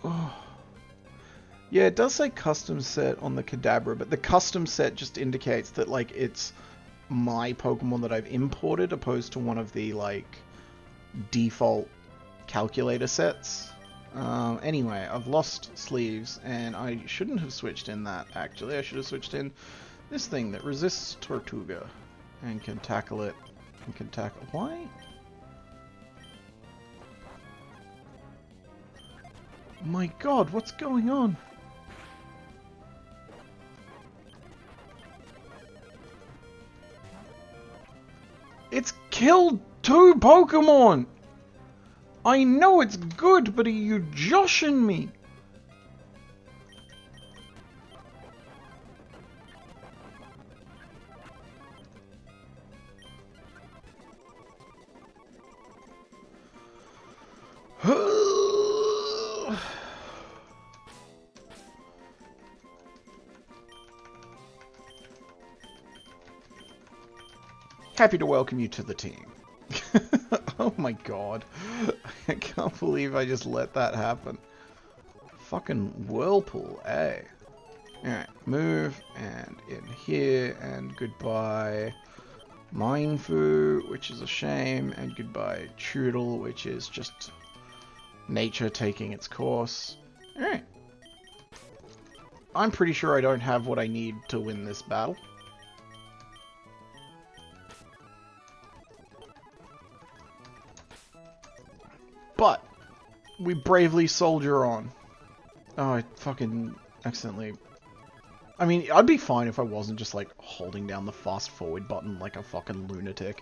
Speaker 1: Oh. Yeah, it does say custom set on the Kadabra, but the custom set just indicates that, like, it's my Pokemon that I've imported opposed to one of the, like, default calculator sets. Anyway, I've lost Sleeves, and I shouldn't have switched in that, actually. I should have switched in this thing that resists Tortuga and can tackle it. And can tackle... Why? My god, what's going on? It's killed 2 Pokemon! I know it's good, but are you joshing me? Happy to welcome you to the team. Oh my god. I can't believe I just let that happen. Fucking Whirlpool, eh? Alright, move, and in here, and goodbye Mindfu, which is a shame, and goodbye Choodle, which is just nature taking its course. Alright. I'm pretty sure I don't have what I need to win this battle. But we bravely soldier on. Oh, I fucking accidentally... I mean, I'd be fine if I wasn't just, like, holding down the fast forward button like a fucking lunatic.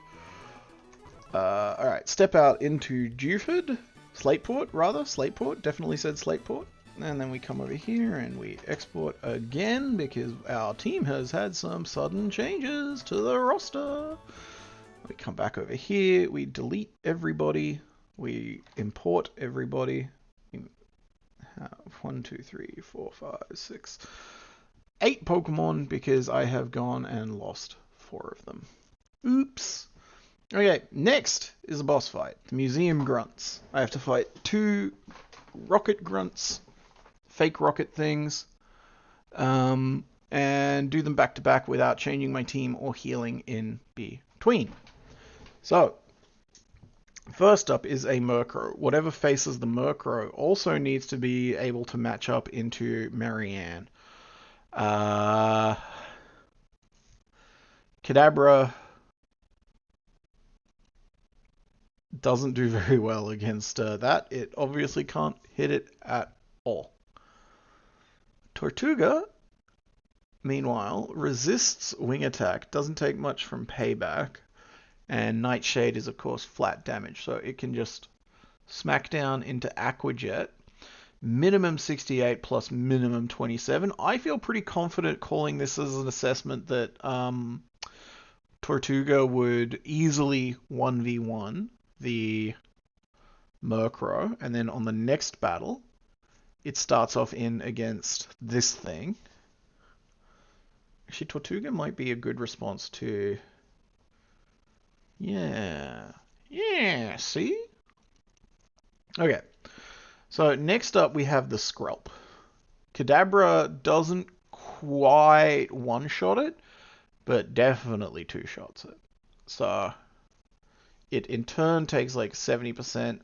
Speaker 1: Alright, step out into Dewford. Slateport, rather. Slateport. Definitely said Slateport. And then we come over here and we export again because our team has had some sudden changes to the roster. We come back over here. We delete everybody. We import everybody. 1, 2, 3, 4, 5, 6, 8 Pokemon because I have gone and lost 4 of them. Oops. Okay, next is a boss fight. The Museum Grunts. I have to fight 2 rocket grunts, fake rocket things, and do them back to back without changing my team or healing in between. So, first up is a Murkrow. Whatever faces the Murkrow also needs to be able to match up into Marianne. Kadabra doesn't do very well against that. It obviously can't hit it at all. Tortuga, meanwhile, resists wing attack, doesn't take much from payback, and Nightshade is, of course, flat damage, so it can just smack down into Aqua Jet. Minimum 68 plus minimum 27. I feel pretty confident calling this as an assessment that Tortuga would easily 1v1 the Murkrow, and then on the next battle, it starts off in against this thing. Actually, Tortuga might be a good response to... Yeah, see? Okay, so next up we have the Skrelp. Kadabra doesn't quite one-shot it, but definitely two-shots it. So it in turn takes like 70%.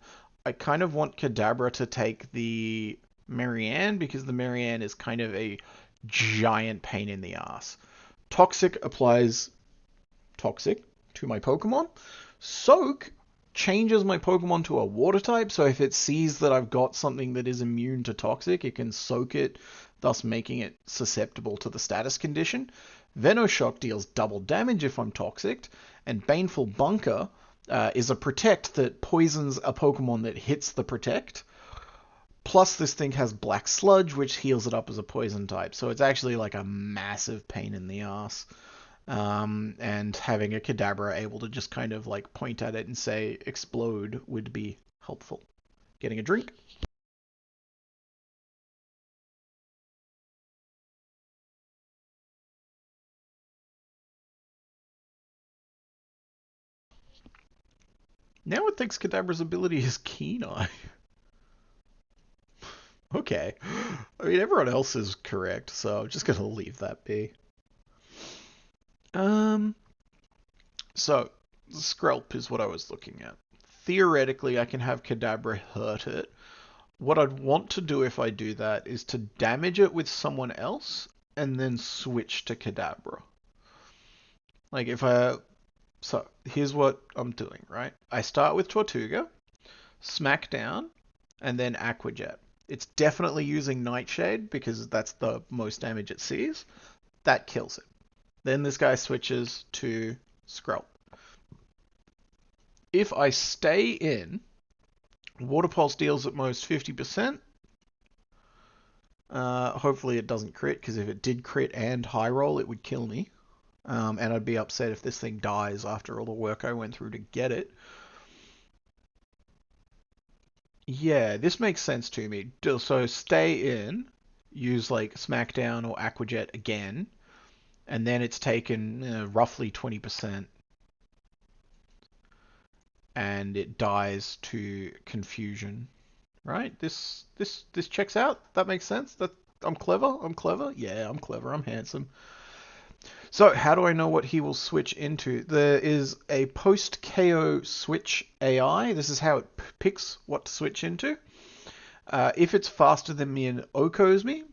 Speaker 1: I kind of want Kadabra to take the Marianne because the Marianne is kind of a giant pain in the ass. Toxic applies Toxic to my Pokemon. Soak changes my Pokemon to a water type, so if it sees that I've got something that is immune to Toxic, it can soak it, thus making it susceptible to the status condition. Venoshock deals double damage if I'm Toxic, and Baneful Bunker is a Protect that poisons a Pokemon that hits the Protect. Plus, this thing has Black Sludge, which heals it up as a poison type, so it's actually like a massive pain in the ass. And having a Kadabra able to just kind of like point at it and say explode would be helpful. Getting a drink. Now it thinks Kadabra's ability is Keen Eye. Okay. I mean, everyone else is correct, so I'm just going to leave that be. So, Skrelp is what I was looking at. Theoretically, I can have Kadabra hurt it. What I'd want to do if I do that is to damage it with someone else and then switch to Kadabra. Like if I... So, here's what I'm doing, right? I start with Tortuga, smack down, and then Aqua Jet. It's definitely using Nightshade because that's the most damage it sees. That kills it. Then this guy switches to Skrelp. If I stay in, Water Pulse deals at most 50%. Hopefully it doesn't crit, because if it did crit and high roll, it would kill me. And I'd be upset if this thing dies after all the work I went through to get it. Yeah, this makes sense to me. So stay in, use like Smackdown or Aqua Jet again, and then it's taken roughly 20%. And it dies to confusion. Right? This checks out. That makes sense. That I'm clever. I'm clever. Yeah, I'm clever. I'm handsome. So how do I know what he will switch into? There is a post KO switch AI. This is how it picks what to switch into. If it's faster than me and OHKOs me,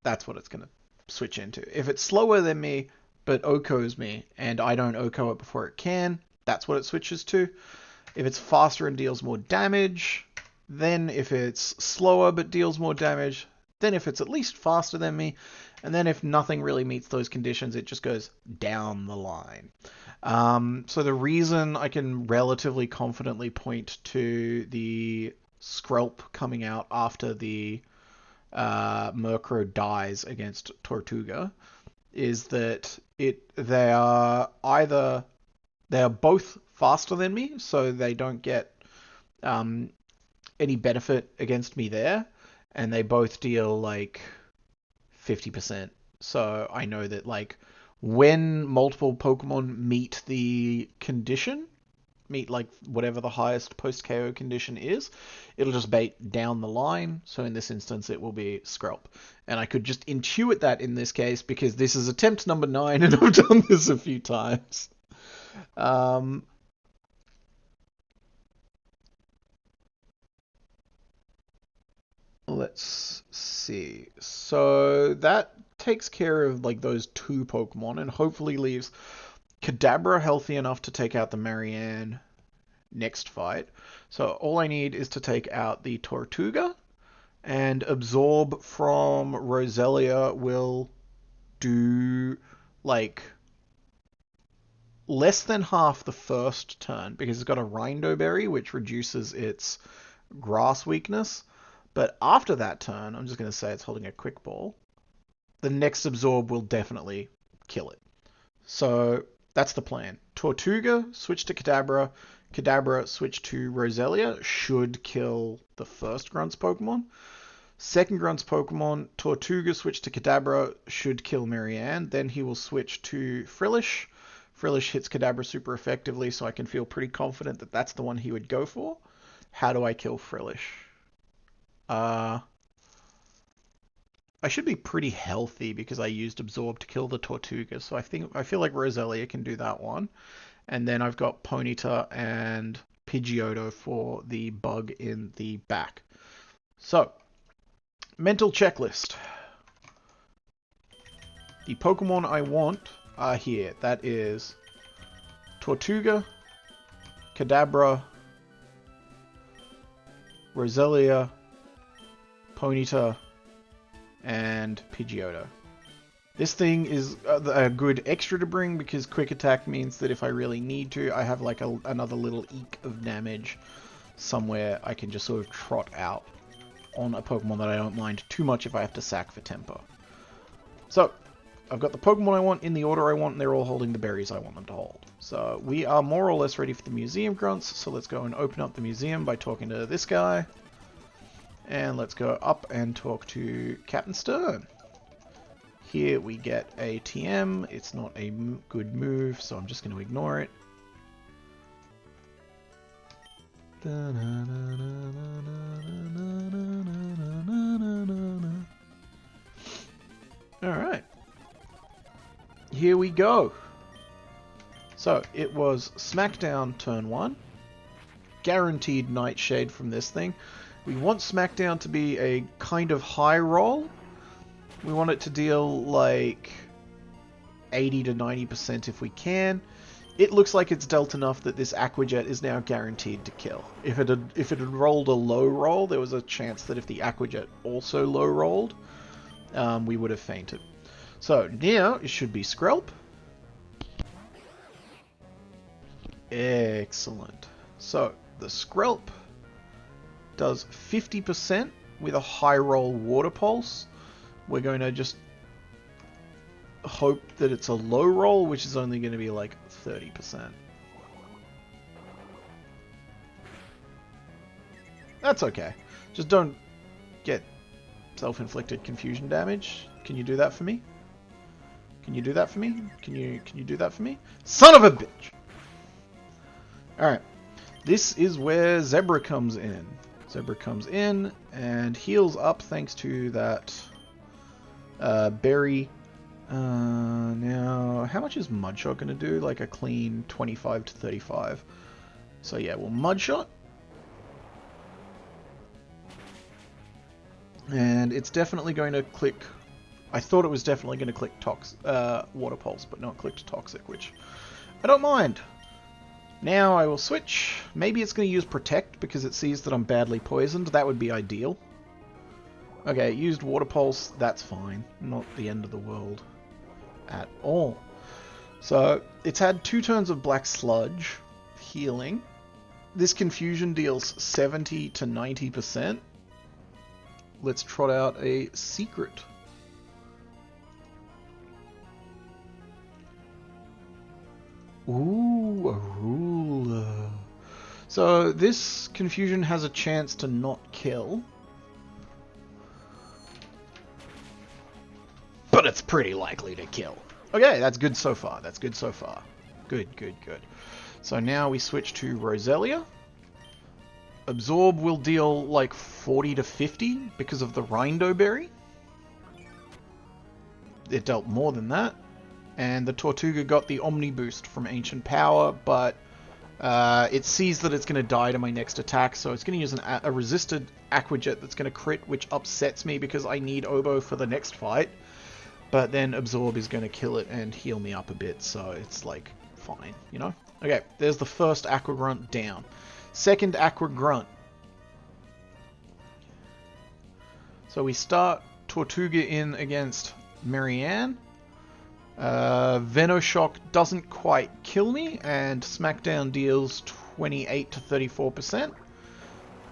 Speaker 1: that's what it's going to switch into. If it's slower than me but OHKOs me and I don't OHKO it before it can, that's what it switches to. If it's faster and deals more damage, then if it's slower but deals more damage, then if it's at least faster than me, and then if nothing really meets those conditions, it just goes down the line. So the reason I can relatively confidently point to the Skrelp coming out after the Murkrow dies against Tortuga is that they are both faster than me, so they don't get any benefit against me there, and they both deal like 50%. So I know that like when multiple Pokemon meet the condition, meet like whatever the highest post-KO condition is, it'll just bait down the line. So in this instance, it will be Skrelp. And I could just intuit that in this case because this is attempt number 9 and I've done this a few times. Let's see. So that takes care of like those 2 Pokemon and hopefully leaves Kadabra healthy enough to take out the Marianne next fight. So all I need is to take out the Tortuga, and Absorb from Roselia will do like less than half the first turn because it's got a Rindo Berry which reduces its grass weakness. But after that turn, I'm just going to say it's holding a Quick Ball. The next Absorb will definitely kill it. So that's the plan. Tortuga, switch to Kadabra. Kadabra, switch to Roselia. Should kill the first Grunts Pokemon. Second Grunts Pokemon, Tortuga, switch to Kadabra. Should kill Marianne. Then he will switch to Frillish. Frillish hits Kadabra super effectively, so I can feel pretty confident that that's the one he would go for. How do I kill Frillish? I should be pretty healthy because I used Absorb to kill the Tortuga, so I feel like Roselia can do that one. And then I've got Ponyta and Pidgeotto for the bug in the back. So, mental checklist. The Pokemon I want are here. That is Tortuga, Kadabra, Roselia, Ponyta, and Pidgeotto. This thing is a good extra to bring because Quick Attack means that if I really need to, I have like another little eke of damage somewhere I can just sort of trot out on a Pokemon that I don't mind too much if I have to sack for tempo. So, I've got the Pokemon I want in the order I want, and they're all holding the berries I want them to hold. So, we are more or less ready for the Museum Grunts, so let's go and open up the museum by talking to this guy. And let's go up and talk to Captain Stern. Here we get a TM. It's not a good move, so I'm just going to ignore it. Alright. Here we go. So, it was Smackdown turn 1. Guaranteed Nightshade from this thing. We want Smackdown to be a kind of high roll. We want it to deal like 80 to 90% if we can. It looks like it's dealt enough that this Aqua Jet is now guaranteed to kill. If it had rolled a low roll, there was a chance that if the Aqua Jet also low rolled, we would have fainted. So now it should be Skrelp. Excellent. So the Skrelp does 50% with a high roll Water Pulse. We're going to just hope that it's a low roll, which is only going to be like 30%. That's okay. Just don't get self-inflicted confusion damage. Can you do that for me? Can you do that for me? Can you do that for me? Son of a bitch! Alright. This is where Zebra comes in. Zebra comes in and heals up thanks to that berry. Now, how much is Mudshot going to do? Like a clean 25 to 35. So yeah, well, Mudshot. And it's definitely going to click... I thought it was definitely going to click Water Pulse, but no, it clicked Toxic, which I don't mind. Now I will switch. Maybe it's going to use Protect because it sees that I'm badly poisoned. That would be ideal. Okay, it used Water Pulse. That's fine. Not the end of the world at all. So, it's had 2 turns of Black Sludge healing. This Confusion deals 70 to 90%. Let's trot out a Secret. Ooh, a Ruler. So this Confusion has a chance to not kill. But it's pretty likely to kill. Okay, that's good so far. That's good so far. Good, good, good. So now we switch to Roselia. Absorb will deal like 40 to 50 because of the Rindo Berry. It dealt more than that. And the Tortuga got the Omni Boost from Ancient Power, but it sees that it's going to die to my next attack, so it's going to use a resisted Aqua Jet that's going to crit, which upsets me because I need Oboe for the next fight. But then Absorb is going to kill it and heal me up a bit, so it's like, fine, you know? Okay, there's the first Aqua Grunt down. Second Aqua Grunt. So we start Tortuga in against Marianne. Venoshock doesn't quite kill me, and Smackdown deals 28 to 34%.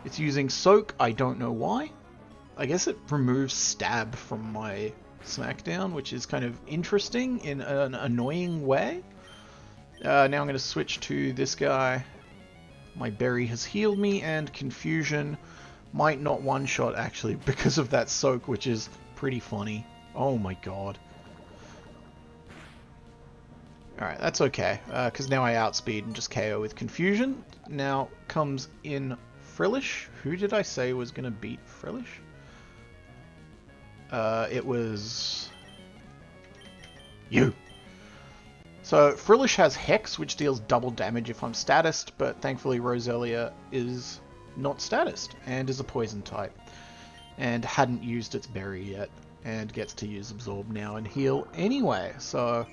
Speaker 1: It's using Soak, I don't know why. I guess it removes Stab from my Smackdown, which is kind of interesting in an annoying way. Now I'm going to switch to this guy. My Berry has healed me, and Confusion might not one-shot actually because of that Soak, which is pretty funny. Oh my god. Alright, that's okay, because now I outspeed and just KO with Confusion. Now comes in Frillish. Who did I say was going to beat Frillish? It was... you! So, Frillish has Hex, which deals double damage if I'm statused, but thankfully Roselia is not statused, and is a poison type, and hadn't used its berry yet, and gets to use Absorb now and heal anyway, so...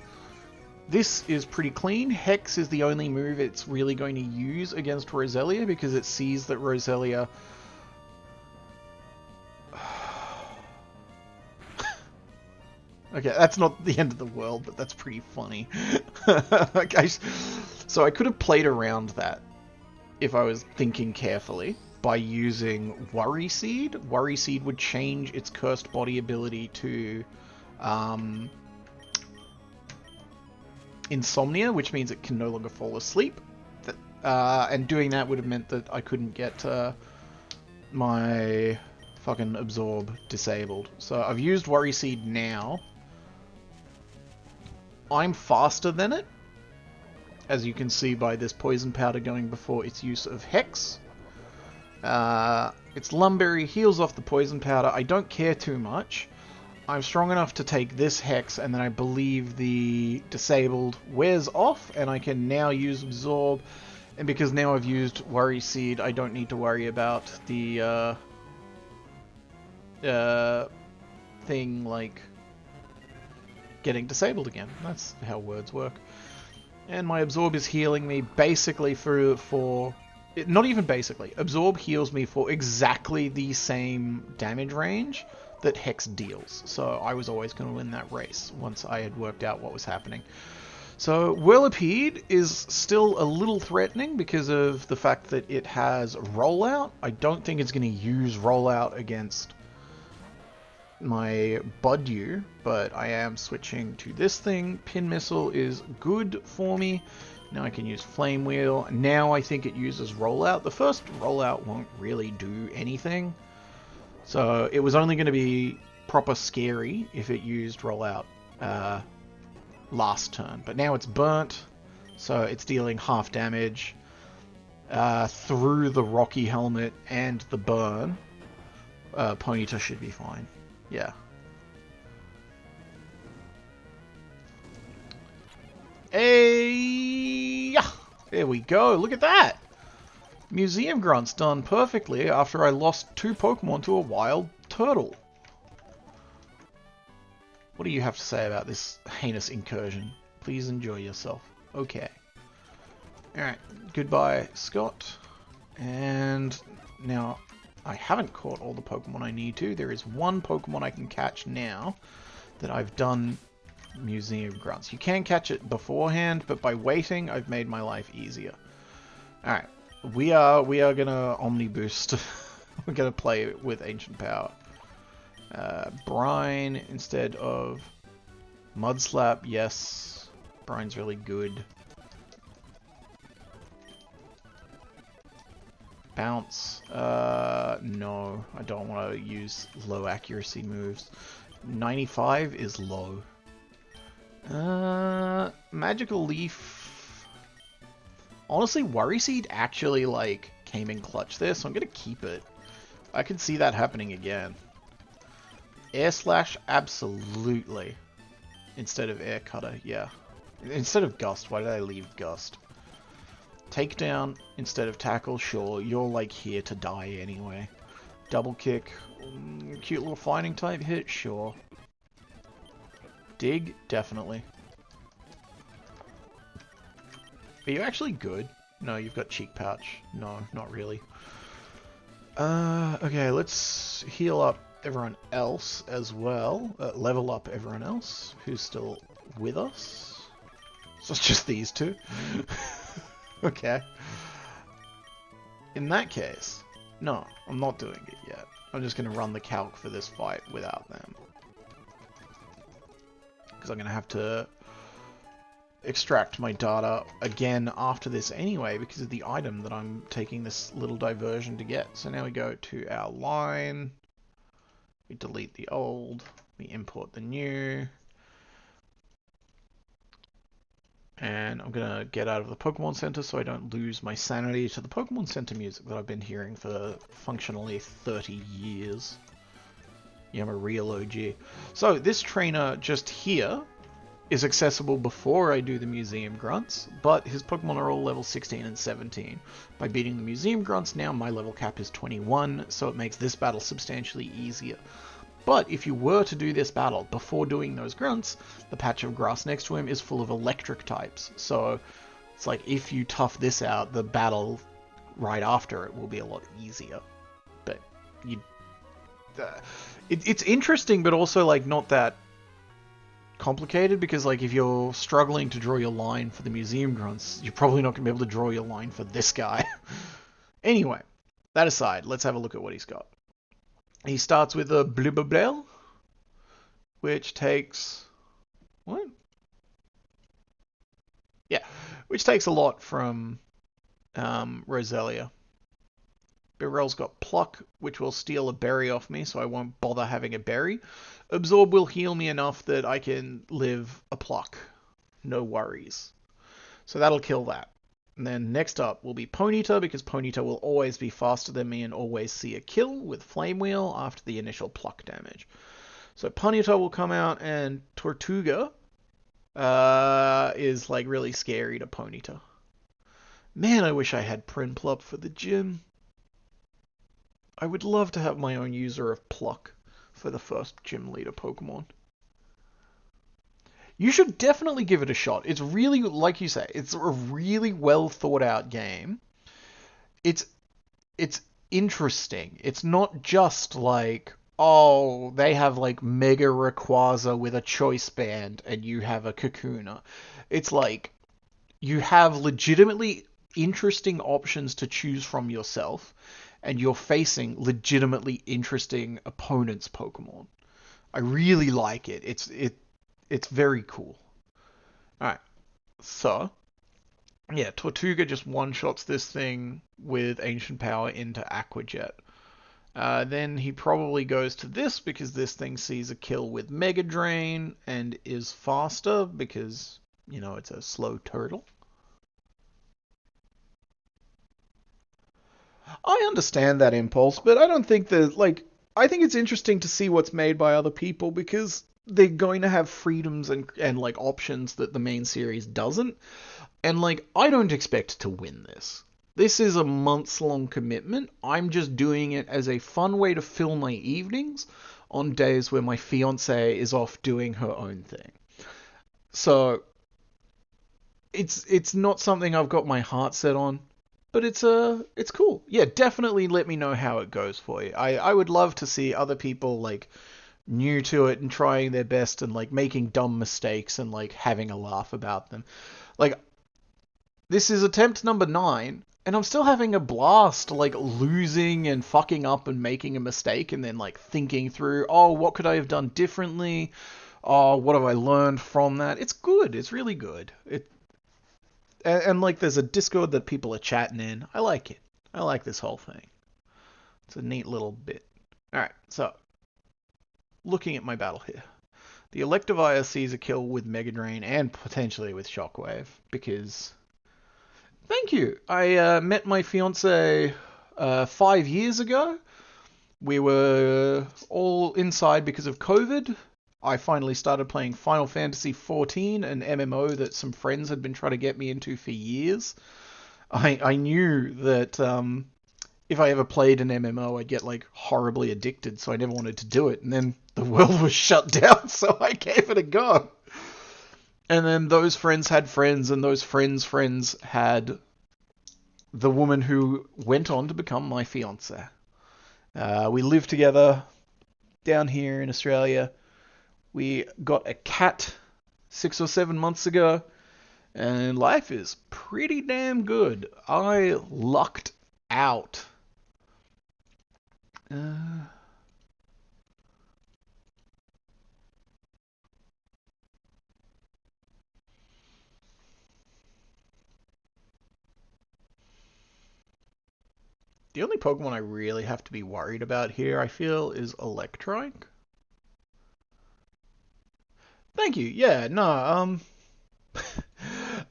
Speaker 1: this is pretty clean. Hex is the only move it's really going to use against Roselia because it sees that Roselia... okay, that's not the end of the world, but that's pretty funny. Okay, so I could have played around that if I was thinking carefully by using Worry Seed. Worry Seed would change its Cursed Body ability to... Insomnia, which means it can no longer fall asleep. And doing that would have meant that I couldn't get my fucking Absorb disabled. So I've used Worry Seed now. I'm faster than it, as you can see by this Poison Powder going before its use of Hex. Its Lumberry heals off the Poison Powder. I don't care too much. I'm strong enough to take this Hex, and then I believe the disabled wears off, and I can now use Absorb. And because now I've used Worry Seed, I don't need to worry about the thing like getting disabled again. That's how words work. And my Absorb is healing me basically for not even basically. Absorb heals me for exactly the same damage range that Hex deals. So I was always going to win that race once I had worked out what was happening. So Whirlipede is still a little threatening because of the fact that it has Rollout. I don't think it's going to use Rollout against my Budew, but I am switching to this thing. Pin Missile is good for me. Now I can use Flame Wheel. Now I think it uses Rollout. The first Rollout won't really do anything. So it was only going to be proper scary if it used Rollout last turn. But now it's burnt, so it's dealing half damage through the Rocky Helmet and the burn. Ponyta should be fine. Yeah. Hey! There we go. Look at that! Museum Grunt's done perfectly after I lost 2 Pokemon to a wild turtle. What do you have to say about this heinous incursion? Please enjoy yourself. Okay. Alright, goodbye, Scott. And now I haven't caught all the Pokemon I need to. There is one Pokemon I can catch now that I've done Museum Grunts. You can catch it beforehand, but by waiting, I've made my life easier. Alright, we are gonna Omni Boost. We're gonna play with Ancient Power. Brine instead of Mudslap, yes. Brine's really good. Bounce, no, I don't want to use low accuracy moves. 95 is low. Magical Leaf. Honestly, Worry Seed actually, like, came in clutch there, so I'm gonna keep it. I can see that happening again. Air Slash, absolutely. Instead of Air Cutter, yeah. Instead of Gust, why did I leave Gust? Takedown instead of Tackle, sure. You're, like, here to die anyway. Double Kick, cute little fighting type hit, sure. Dig, definitely. Are you actually good? No, you've got Cheek Pouch. No, not really. Okay, let's heal up everyone else as well. Level up everyone else who's still with us. So it's just these two. Okay. In that case, no, I'm not doing it yet. I'm just going to run the calc for this fight without them. Because I'm going to have to extract my data again after this anyway because of the item that I'm taking this little diversion to get. So now we go to our line, we delete the old, we import the new, and I'm gonna get out of the Pokemon Center so I don't lose my sanity to the Pokemon Center music that I've been hearing for functionally 30 years. Yeah, I'm a real OG. So this trainer just here is accessible before I do the Museum Grunts, but his Pokemon are all level 16 and 17. By beating the Museum Grunts now, my level cap is 21, so it makes this battle substantially easier. But if you were to do this battle before doing those Grunts, the patch of grass next to him is full of electric types, so it's like if you tough this out, the battle right after it will be a lot easier. But it's interesting, but also like not that complicated because like if you're struggling to draw your line for the Museum Grunts, you're probably not going to be able to draw your line for this guy. Anyway, that aside, let's have a look at what he's got. He starts with a Blibbleblell, which takes... what? Yeah, which takes a lot from Roselia. Birrell's got Pluck, which will steal a berry off me, so I won't bother having a berry. Absorb will heal me enough that I can live a Pluck. No worries. So that'll kill that. And then next up will be Ponyta, because Ponyta will always be faster than me and always see a kill with Flame Wheel after the initial Pluck damage. So Ponyta will come out, and Tortuga is like really scary to Ponyta. Man, I wish I had Prinplup for the gym. I would love to have my own user of Pluck for the first gym leader Pokemon. You should definitely give it a shot. It's really, like you say, it's a really well thought out game. It's interesting. It's not just like, oh, they have like Mega Rayquaza with a Choice Band and you have a Kakuna. It's like you have legitimately interesting options to choose from yourself, and you're facing legitimately interesting opponents' Pokemon. I really like it. It's very cool. Alright, so yeah, Tortuga just one-shots this thing with Ancient Power into Aqua Jet. Then he probably goes to this because this thing sees a kill with Mega Drain and is faster because, you know, it's a slow turtle. I understand that impulse, but I don't think that, like, I think it's interesting to see what's made by other people because they're going to have freedoms and like options that the main series doesn't. And like, I don't expect to win this. This is a months long commitment. I'm just doing it as a fun way to fill my evenings on days where my fiance is off doing her own thing. So it's not something I've got my heart set on, but it's cool. Yeah, definitely let me know how it goes for you. I would love to see other people like new to it and trying their best and like making dumb mistakes and like having a laugh about them. Like this is attempt number 9 and I'm still having a blast like losing and fucking up and making a mistake and then like thinking through, oh, what could I have done differently? Oh, what have I learned from that? It's good. It's really good. And like there's a Discord that people are chatting in. I like it. I like this whole thing. It's a neat little bit. Alright, so looking at my battle here. The Electivire sees a kill with Mega Drain and potentially with Shockwave, because... Thank you! I met my fiance 5 years ago. We were all inside because of COVID. I finally started playing Final Fantasy XIV, an MMO that some friends had been trying to get me into for years. I knew that if I ever played an MMO, I'd get like horribly addicted, so I never wanted to do it. And then the world was shut down, so I gave it a go. And then those friends had friends, and those friends' friends had the woman who went on to become my fiance. We lived together down here in Australia. We got a cat 6 or 7 months ago, and life is pretty damn good. I lucked out. The only Pokemon I really have to be worried about here, I feel, is Electrike. Thank you. Yeah, no, I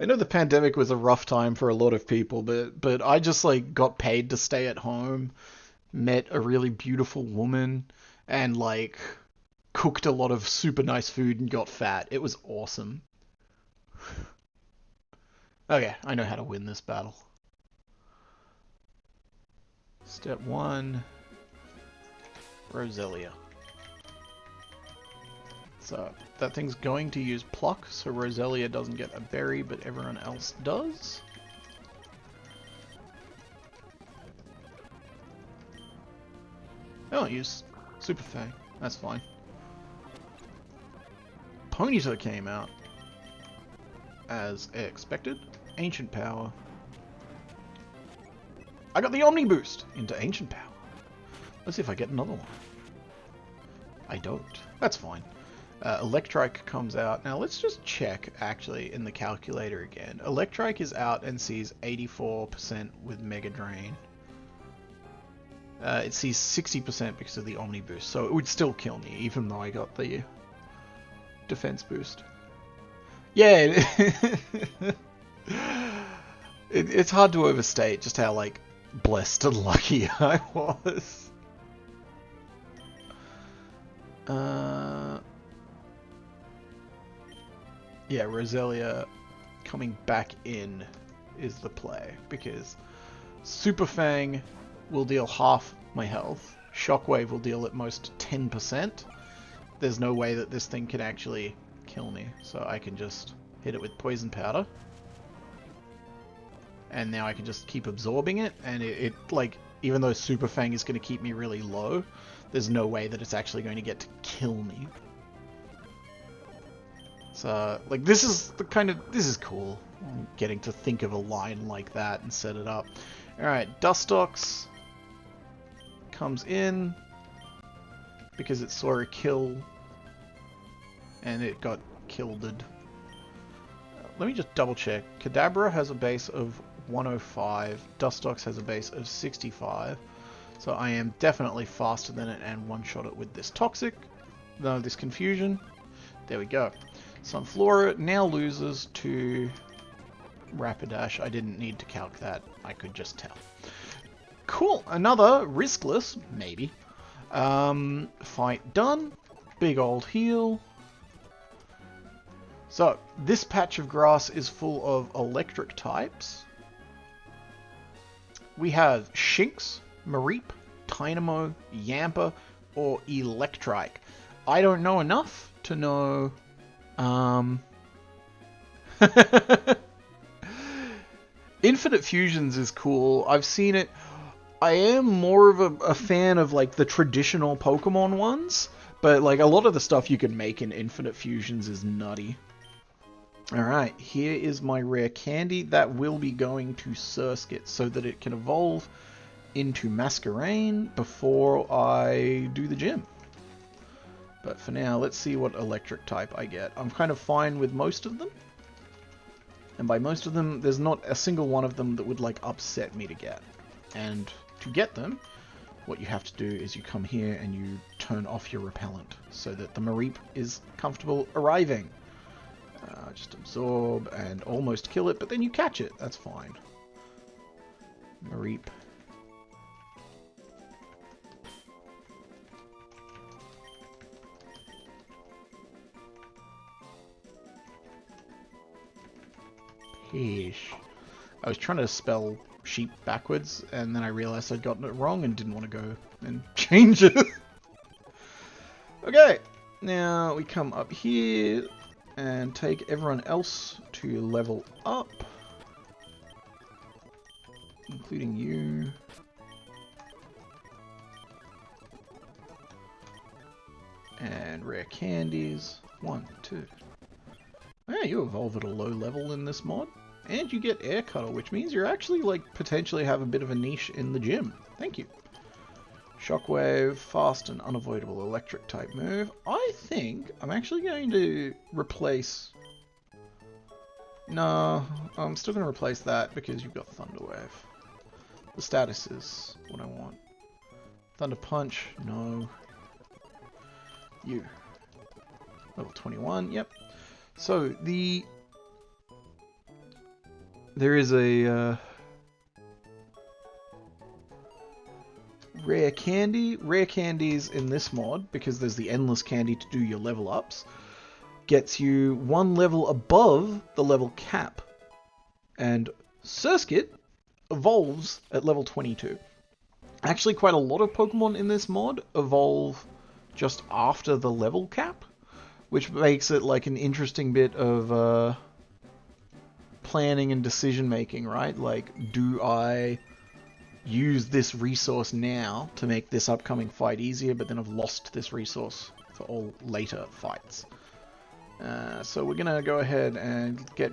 Speaker 1: know the pandemic was a rough time for a lot of people, but I just like got paid to stay at home, met a really beautiful woman, and like cooked a lot of super nice food and got fat. It was awesome. Okay, I know how to win this battle. Step 1, Roselia. So that thing's going to use Pluck, so Roselia doesn't get a berry, but everyone else does. Oh, use Super Fang. That's fine. Ponyta came out as expected. Ancient Power. I got the Omni Boost into Ancient Power. Let's see if I get another one. I don't. That's fine. Electrike comes out. Now let's just check actually in the calculator again. Electrike is out and sees 84% with Mega Drain. It sees 60% because of the Omni Boost, so it would still kill me even though I got the defense boost. Yeah, it's hard to overstate just how like blessed and lucky I was. Yeah, Roselia coming back in is the play, because Super Fang will deal half my health, Shockwave will deal at most 10%. There's no way that this thing can actually kill me, so I can just hit it with Poison Powder. And now I can just keep absorbing it, and it like, even though Super Fang is going to keep me really low, there's no way that it's actually going to get to kill me. So, like, this is cool. I'm getting to think of a line like that and set it up. Alright, Dustox comes in because it saw a kill and it got killed. Let me just double check. Kadabra has a base of 105. Dustox has a base of 65. So I am definitely faster than it and one-shot it with this Toxic. No, this Confusion. There we go. Sunflora now loses to Rapidash. I didn't need to calc that. I could just tell. Cool. Another riskless, maybe. Fight done. Big old heal. So, this patch of grass is full of electric types. We have Shinx, Mareep, Tynamo, Yamper, or Electrike. I don't know enough to know... Infinite Fusions is cool. I've seen it. I am more of a fan of like the traditional Pokemon ones, but like a lot of the stuff you can make in Infinite Fusions is nutty. Alright, here is my rare candy that will be going to Surskit so that it can evolve into Masquerain before I do the gym. But for now, let's see what electric type I get. I'm kind of fine with most of them. And by most of them, there's not a single one of them that would like upset me to get. And to get them, what you have to do is you come here and you turn off your repellent so that the Mareep is comfortable arriving. Just absorb and almost kill it, but then you catch it. That's fine. Mareep. Pish. I was trying to spell sheep backwards, and then I realized I'd gotten it wrong and didn't want to go and change it. Okay, now we come up here and take everyone else to level up, including you. And rare candies. 1, 2. Yeah, you evolve at a low level in this mod. And you get Air Cutter, which means you're actually, like, potentially have a bit of a niche in the gym. Thank you. Shockwave, fast and unavoidable electric type move. I think I'm actually going to replace... No, I'm still going to replace that because you've got Thunder Wave. The status is what I want. Thunder Punch, no. You. Level 21, yep. So, there is a rare candy. Rare candies in this mod, because there's the endless candy to do your level ups, gets you 1 level above the level cap. And Surskit evolves at level 22. Actually, quite a lot of Pokemon in this mod evolve just after the level cap, which makes it like an interesting bit of planning and decision making, right? Like, do I use this resource now to make this upcoming fight easier, but then I've lost this resource for all later fights? So we're gonna go ahead and get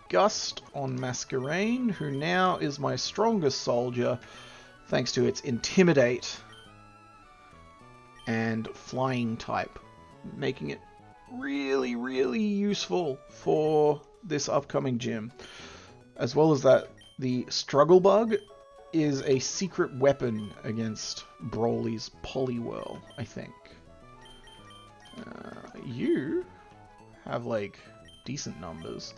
Speaker 1: Gust on Masquerain, who now is my strongest soldier thanks to its Intimidate and Flying type, making it really, really useful for this upcoming gym. As well as that, the Struggle Bug is a secret weapon against Broly's Poliwhirl, I think. You have, like, decent numbers.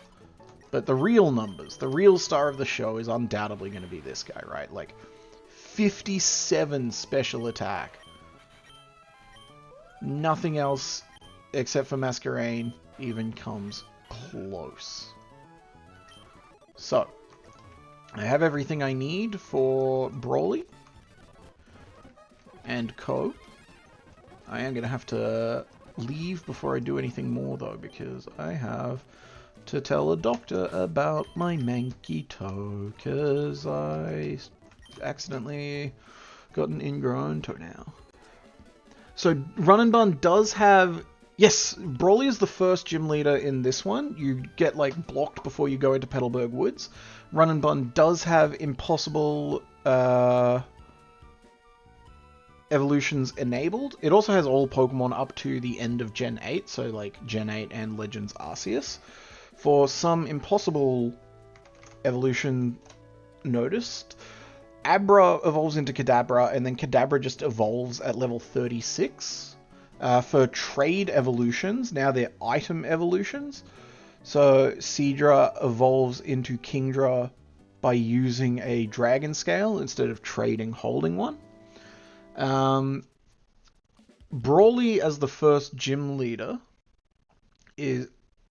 Speaker 1: But the real numbers, the real star of the show is undoubtedly going to be this guy, right? Like, 57 special attack. Nothing else, except for Masquerain, even comes close. So, I have everything I need for Broly and Co. I am going to have to leave before I do anything more, though, because I have to tell a doctor about my manky toe, because I accidentally got an ingrown toenail. So, Run and Bun does have... Yes, Broly is the first gym leader in this one. You get, like, blocked before you go into Petalburg Woods. Run and Bun does have impossible evolutions enabled. It also has all Pokemon up to the end of Gen 8, so, like, Gen 8 and Legends Arceus. For some impossible evolution noticed, Abra evolves into Kadabra, and then Kadabra just evolves at level 36. For trade evolutions, now they're item evolutions. So Seadra evolves into Kingdra by using a Dragon Scale instead of trading holding one. Broly as the first gym leader is...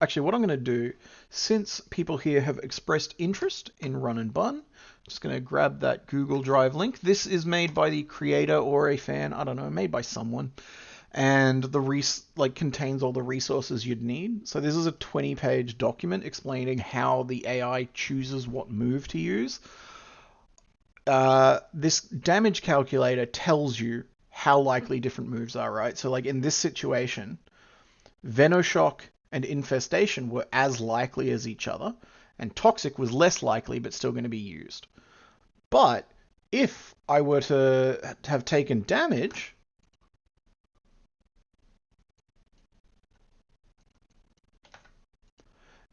Speaker 1: Actually, what I'm going to do, since people here have expressed interest in Run and Bun, I'm just going to grab that Google Drive link. This is made by the creator or a fan, I don't know, made by someone. And the contains all the resources you'd need. So this is a 20-page document explaining how the AI chooses what move to use. This damage calculator tells you how likely different moves are, right? So, like, in this situation, Venoshock and Infestation were as likely as each other, and Toxic was less likely but still going to be used. But if I were to have taken damage,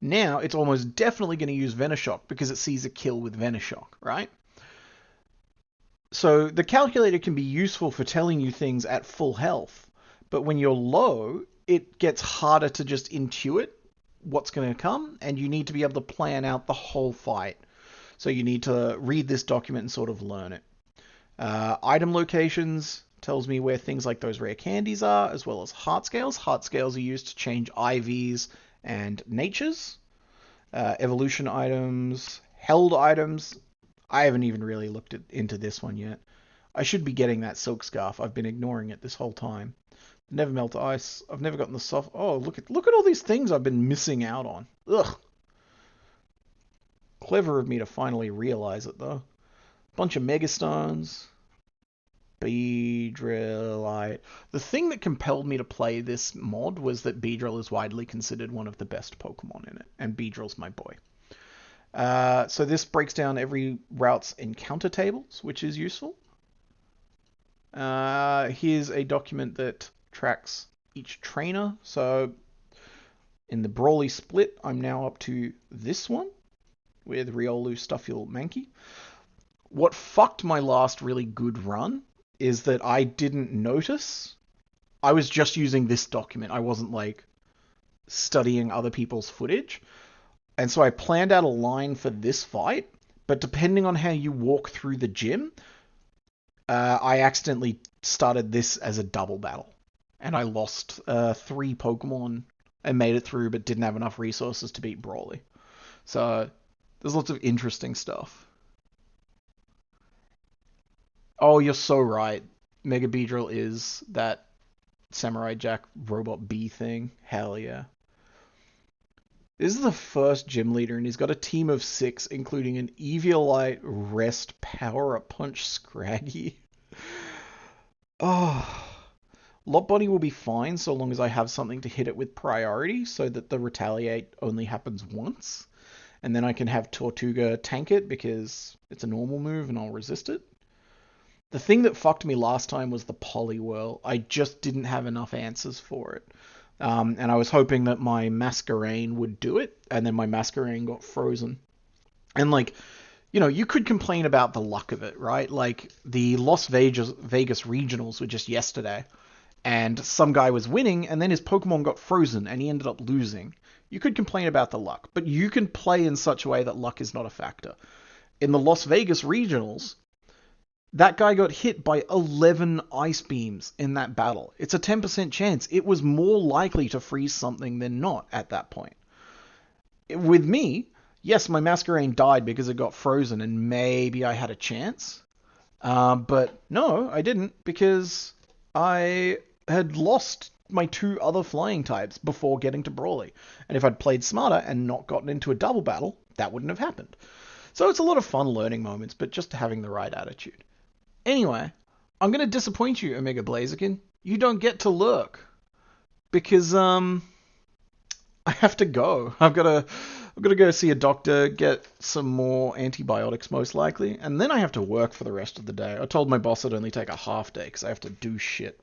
Speaker 1: now it's almost definitely going to use Venoshock because it sees a kill with Venoshock, right? So the calculator can be useful for telling you things at full health, but when you're low, it gets harder to just intuit what's going to come, and you need to be able to plan out the whole fight. So you need to read this document and sort of learn it. Item locations tells me where things like those rare candies are, as well as heart scales. Heart scales are used to change IVs and natures. Evolution items, held items. I haven't even really looked into this one yet. I should be getting that silk scarf. I've been ignoring it this whole time. Never melt ice. I've never gotten the soft. Oh, look at all these things I've been missing out on. Ugh. Clever of me to finally realize it though. Bunch of megastones. Beedrillite. The thing that compelled me to play this mod was that Beedrill is widely considered one of the best Pokemon in it, and Beedrill's my boy. So this breaks down every route's encounter tables, which is useful. Here's a document that tracks each trainer. So in the Brawly split, I'm now up to this one with Riolu, Stufful, Mankey. What fucked my last really good run is that I didn't notice. I was just using this document. I wasn't like studying other people's footage. And so I planned out a line for this fight, but depending on how you walk through the gym, I accidentally started this as a double battle. And I lost 3 Pokemon and made it through, but didn't have enough resources to beat Brawly. So there's lots of interesting stuff. Oh, you're so right. Mega Beedrill is that Samurai Jack robot bee thing. Hell yeah. This is the first gym leader, and he's got a team of 6, including an Eviolite, Rest, Power Up Punch, Scraggy. Oh. Lot Bunny will be fine so long as I have something to hit it with priority so that the Retaliate only happens once. And then I can have Tortuga tank it because it's a normal move and I'll resist it. The thing that fucked me last time was the Poliwhirl. I just didn't have enough answers for it. And I was hoping that my Masquerain would do it, and then my Masquerain got frozen. And like, you could complain about the luck of it, right? Like the Las Vegas regionals were just yesterday, and some guy was winning, and then his Pokemon got frozen, and he ended up losing. You could complain about the luck, but you can play in such a way that luck is not a factor. In the Las Vegas regionals, that guy got hit by 11 ice beams in that battle. It's a 10% chance. It was more likely to freeze something than not at that point. With me, yes, my Masquerain died because it got frozen and maybe I had a chance. But no, I didn't because I had lost my 2 other flying types before getting to Brawly. And if I'd played smarter and not gotten into a double battle, that wouldn't have happened. So it's a lot of fun learning moments, but just having the right attitude. Anyway, I'm going to disappoint you, Omega Blaziken. You don't get to lurk. Because, I have to go. I've got to go see a doctor, get some more antibiotics most likely, and then I have to work for the rest of the day. I told my boss I'd only take a half day because I have to do shit.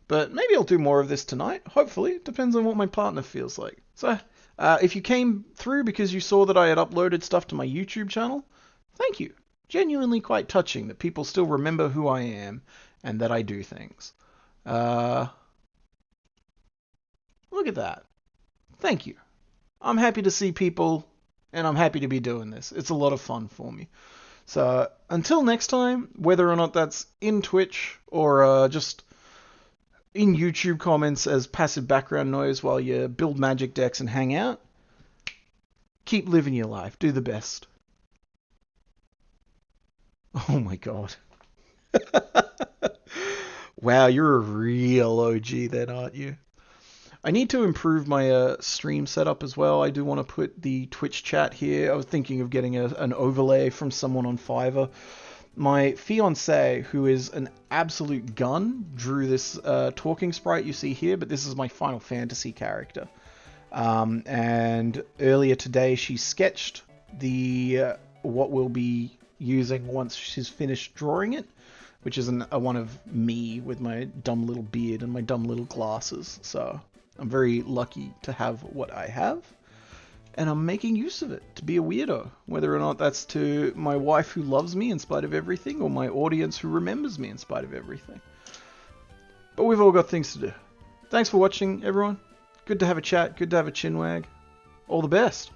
Speaker 1: But maybe I'll do more of this tonight. Hopefully. Depends on what my partner feels like. So, if you came through because you saw that I had uploaded stuff to my YouTube channel, thank you. Genuinely quite touching that people still remember who I am and that I do things. Look at that. Thank you. I'm happy to see people, and I'm happy to be doing this. It's a lot of fun for me. So, until next time, whether or not that's in Twitch or just in YouTube comments as passive background noise while you build magic decks and hang out, keep living your life. Do the best. Oh my god. Wow, you're a real OG then, aren't you? I need to improve my stream setup as well. I do want to put the Twitch chat here. I was thinking of getting an overlay from someone on Fiverr. My fiancé, who is an absolute gun, drew this talking sprite you see here, but this is my Final Fantasy character. And earlier today she sketched the what we'll be using once she's finished drawing it, which is a one of me with my dumb little beard and my dumb little glasses. So I'm very lucky to have what I have. And I'm making use of it to be a weirdo, whether or not that's to my wife who loves me in spite of everything, or my audience who remembers me in spite of everything. But we've all got things to do. Thanks for watching, everyone. Good to have a chat, good to have a chinwag. All the best.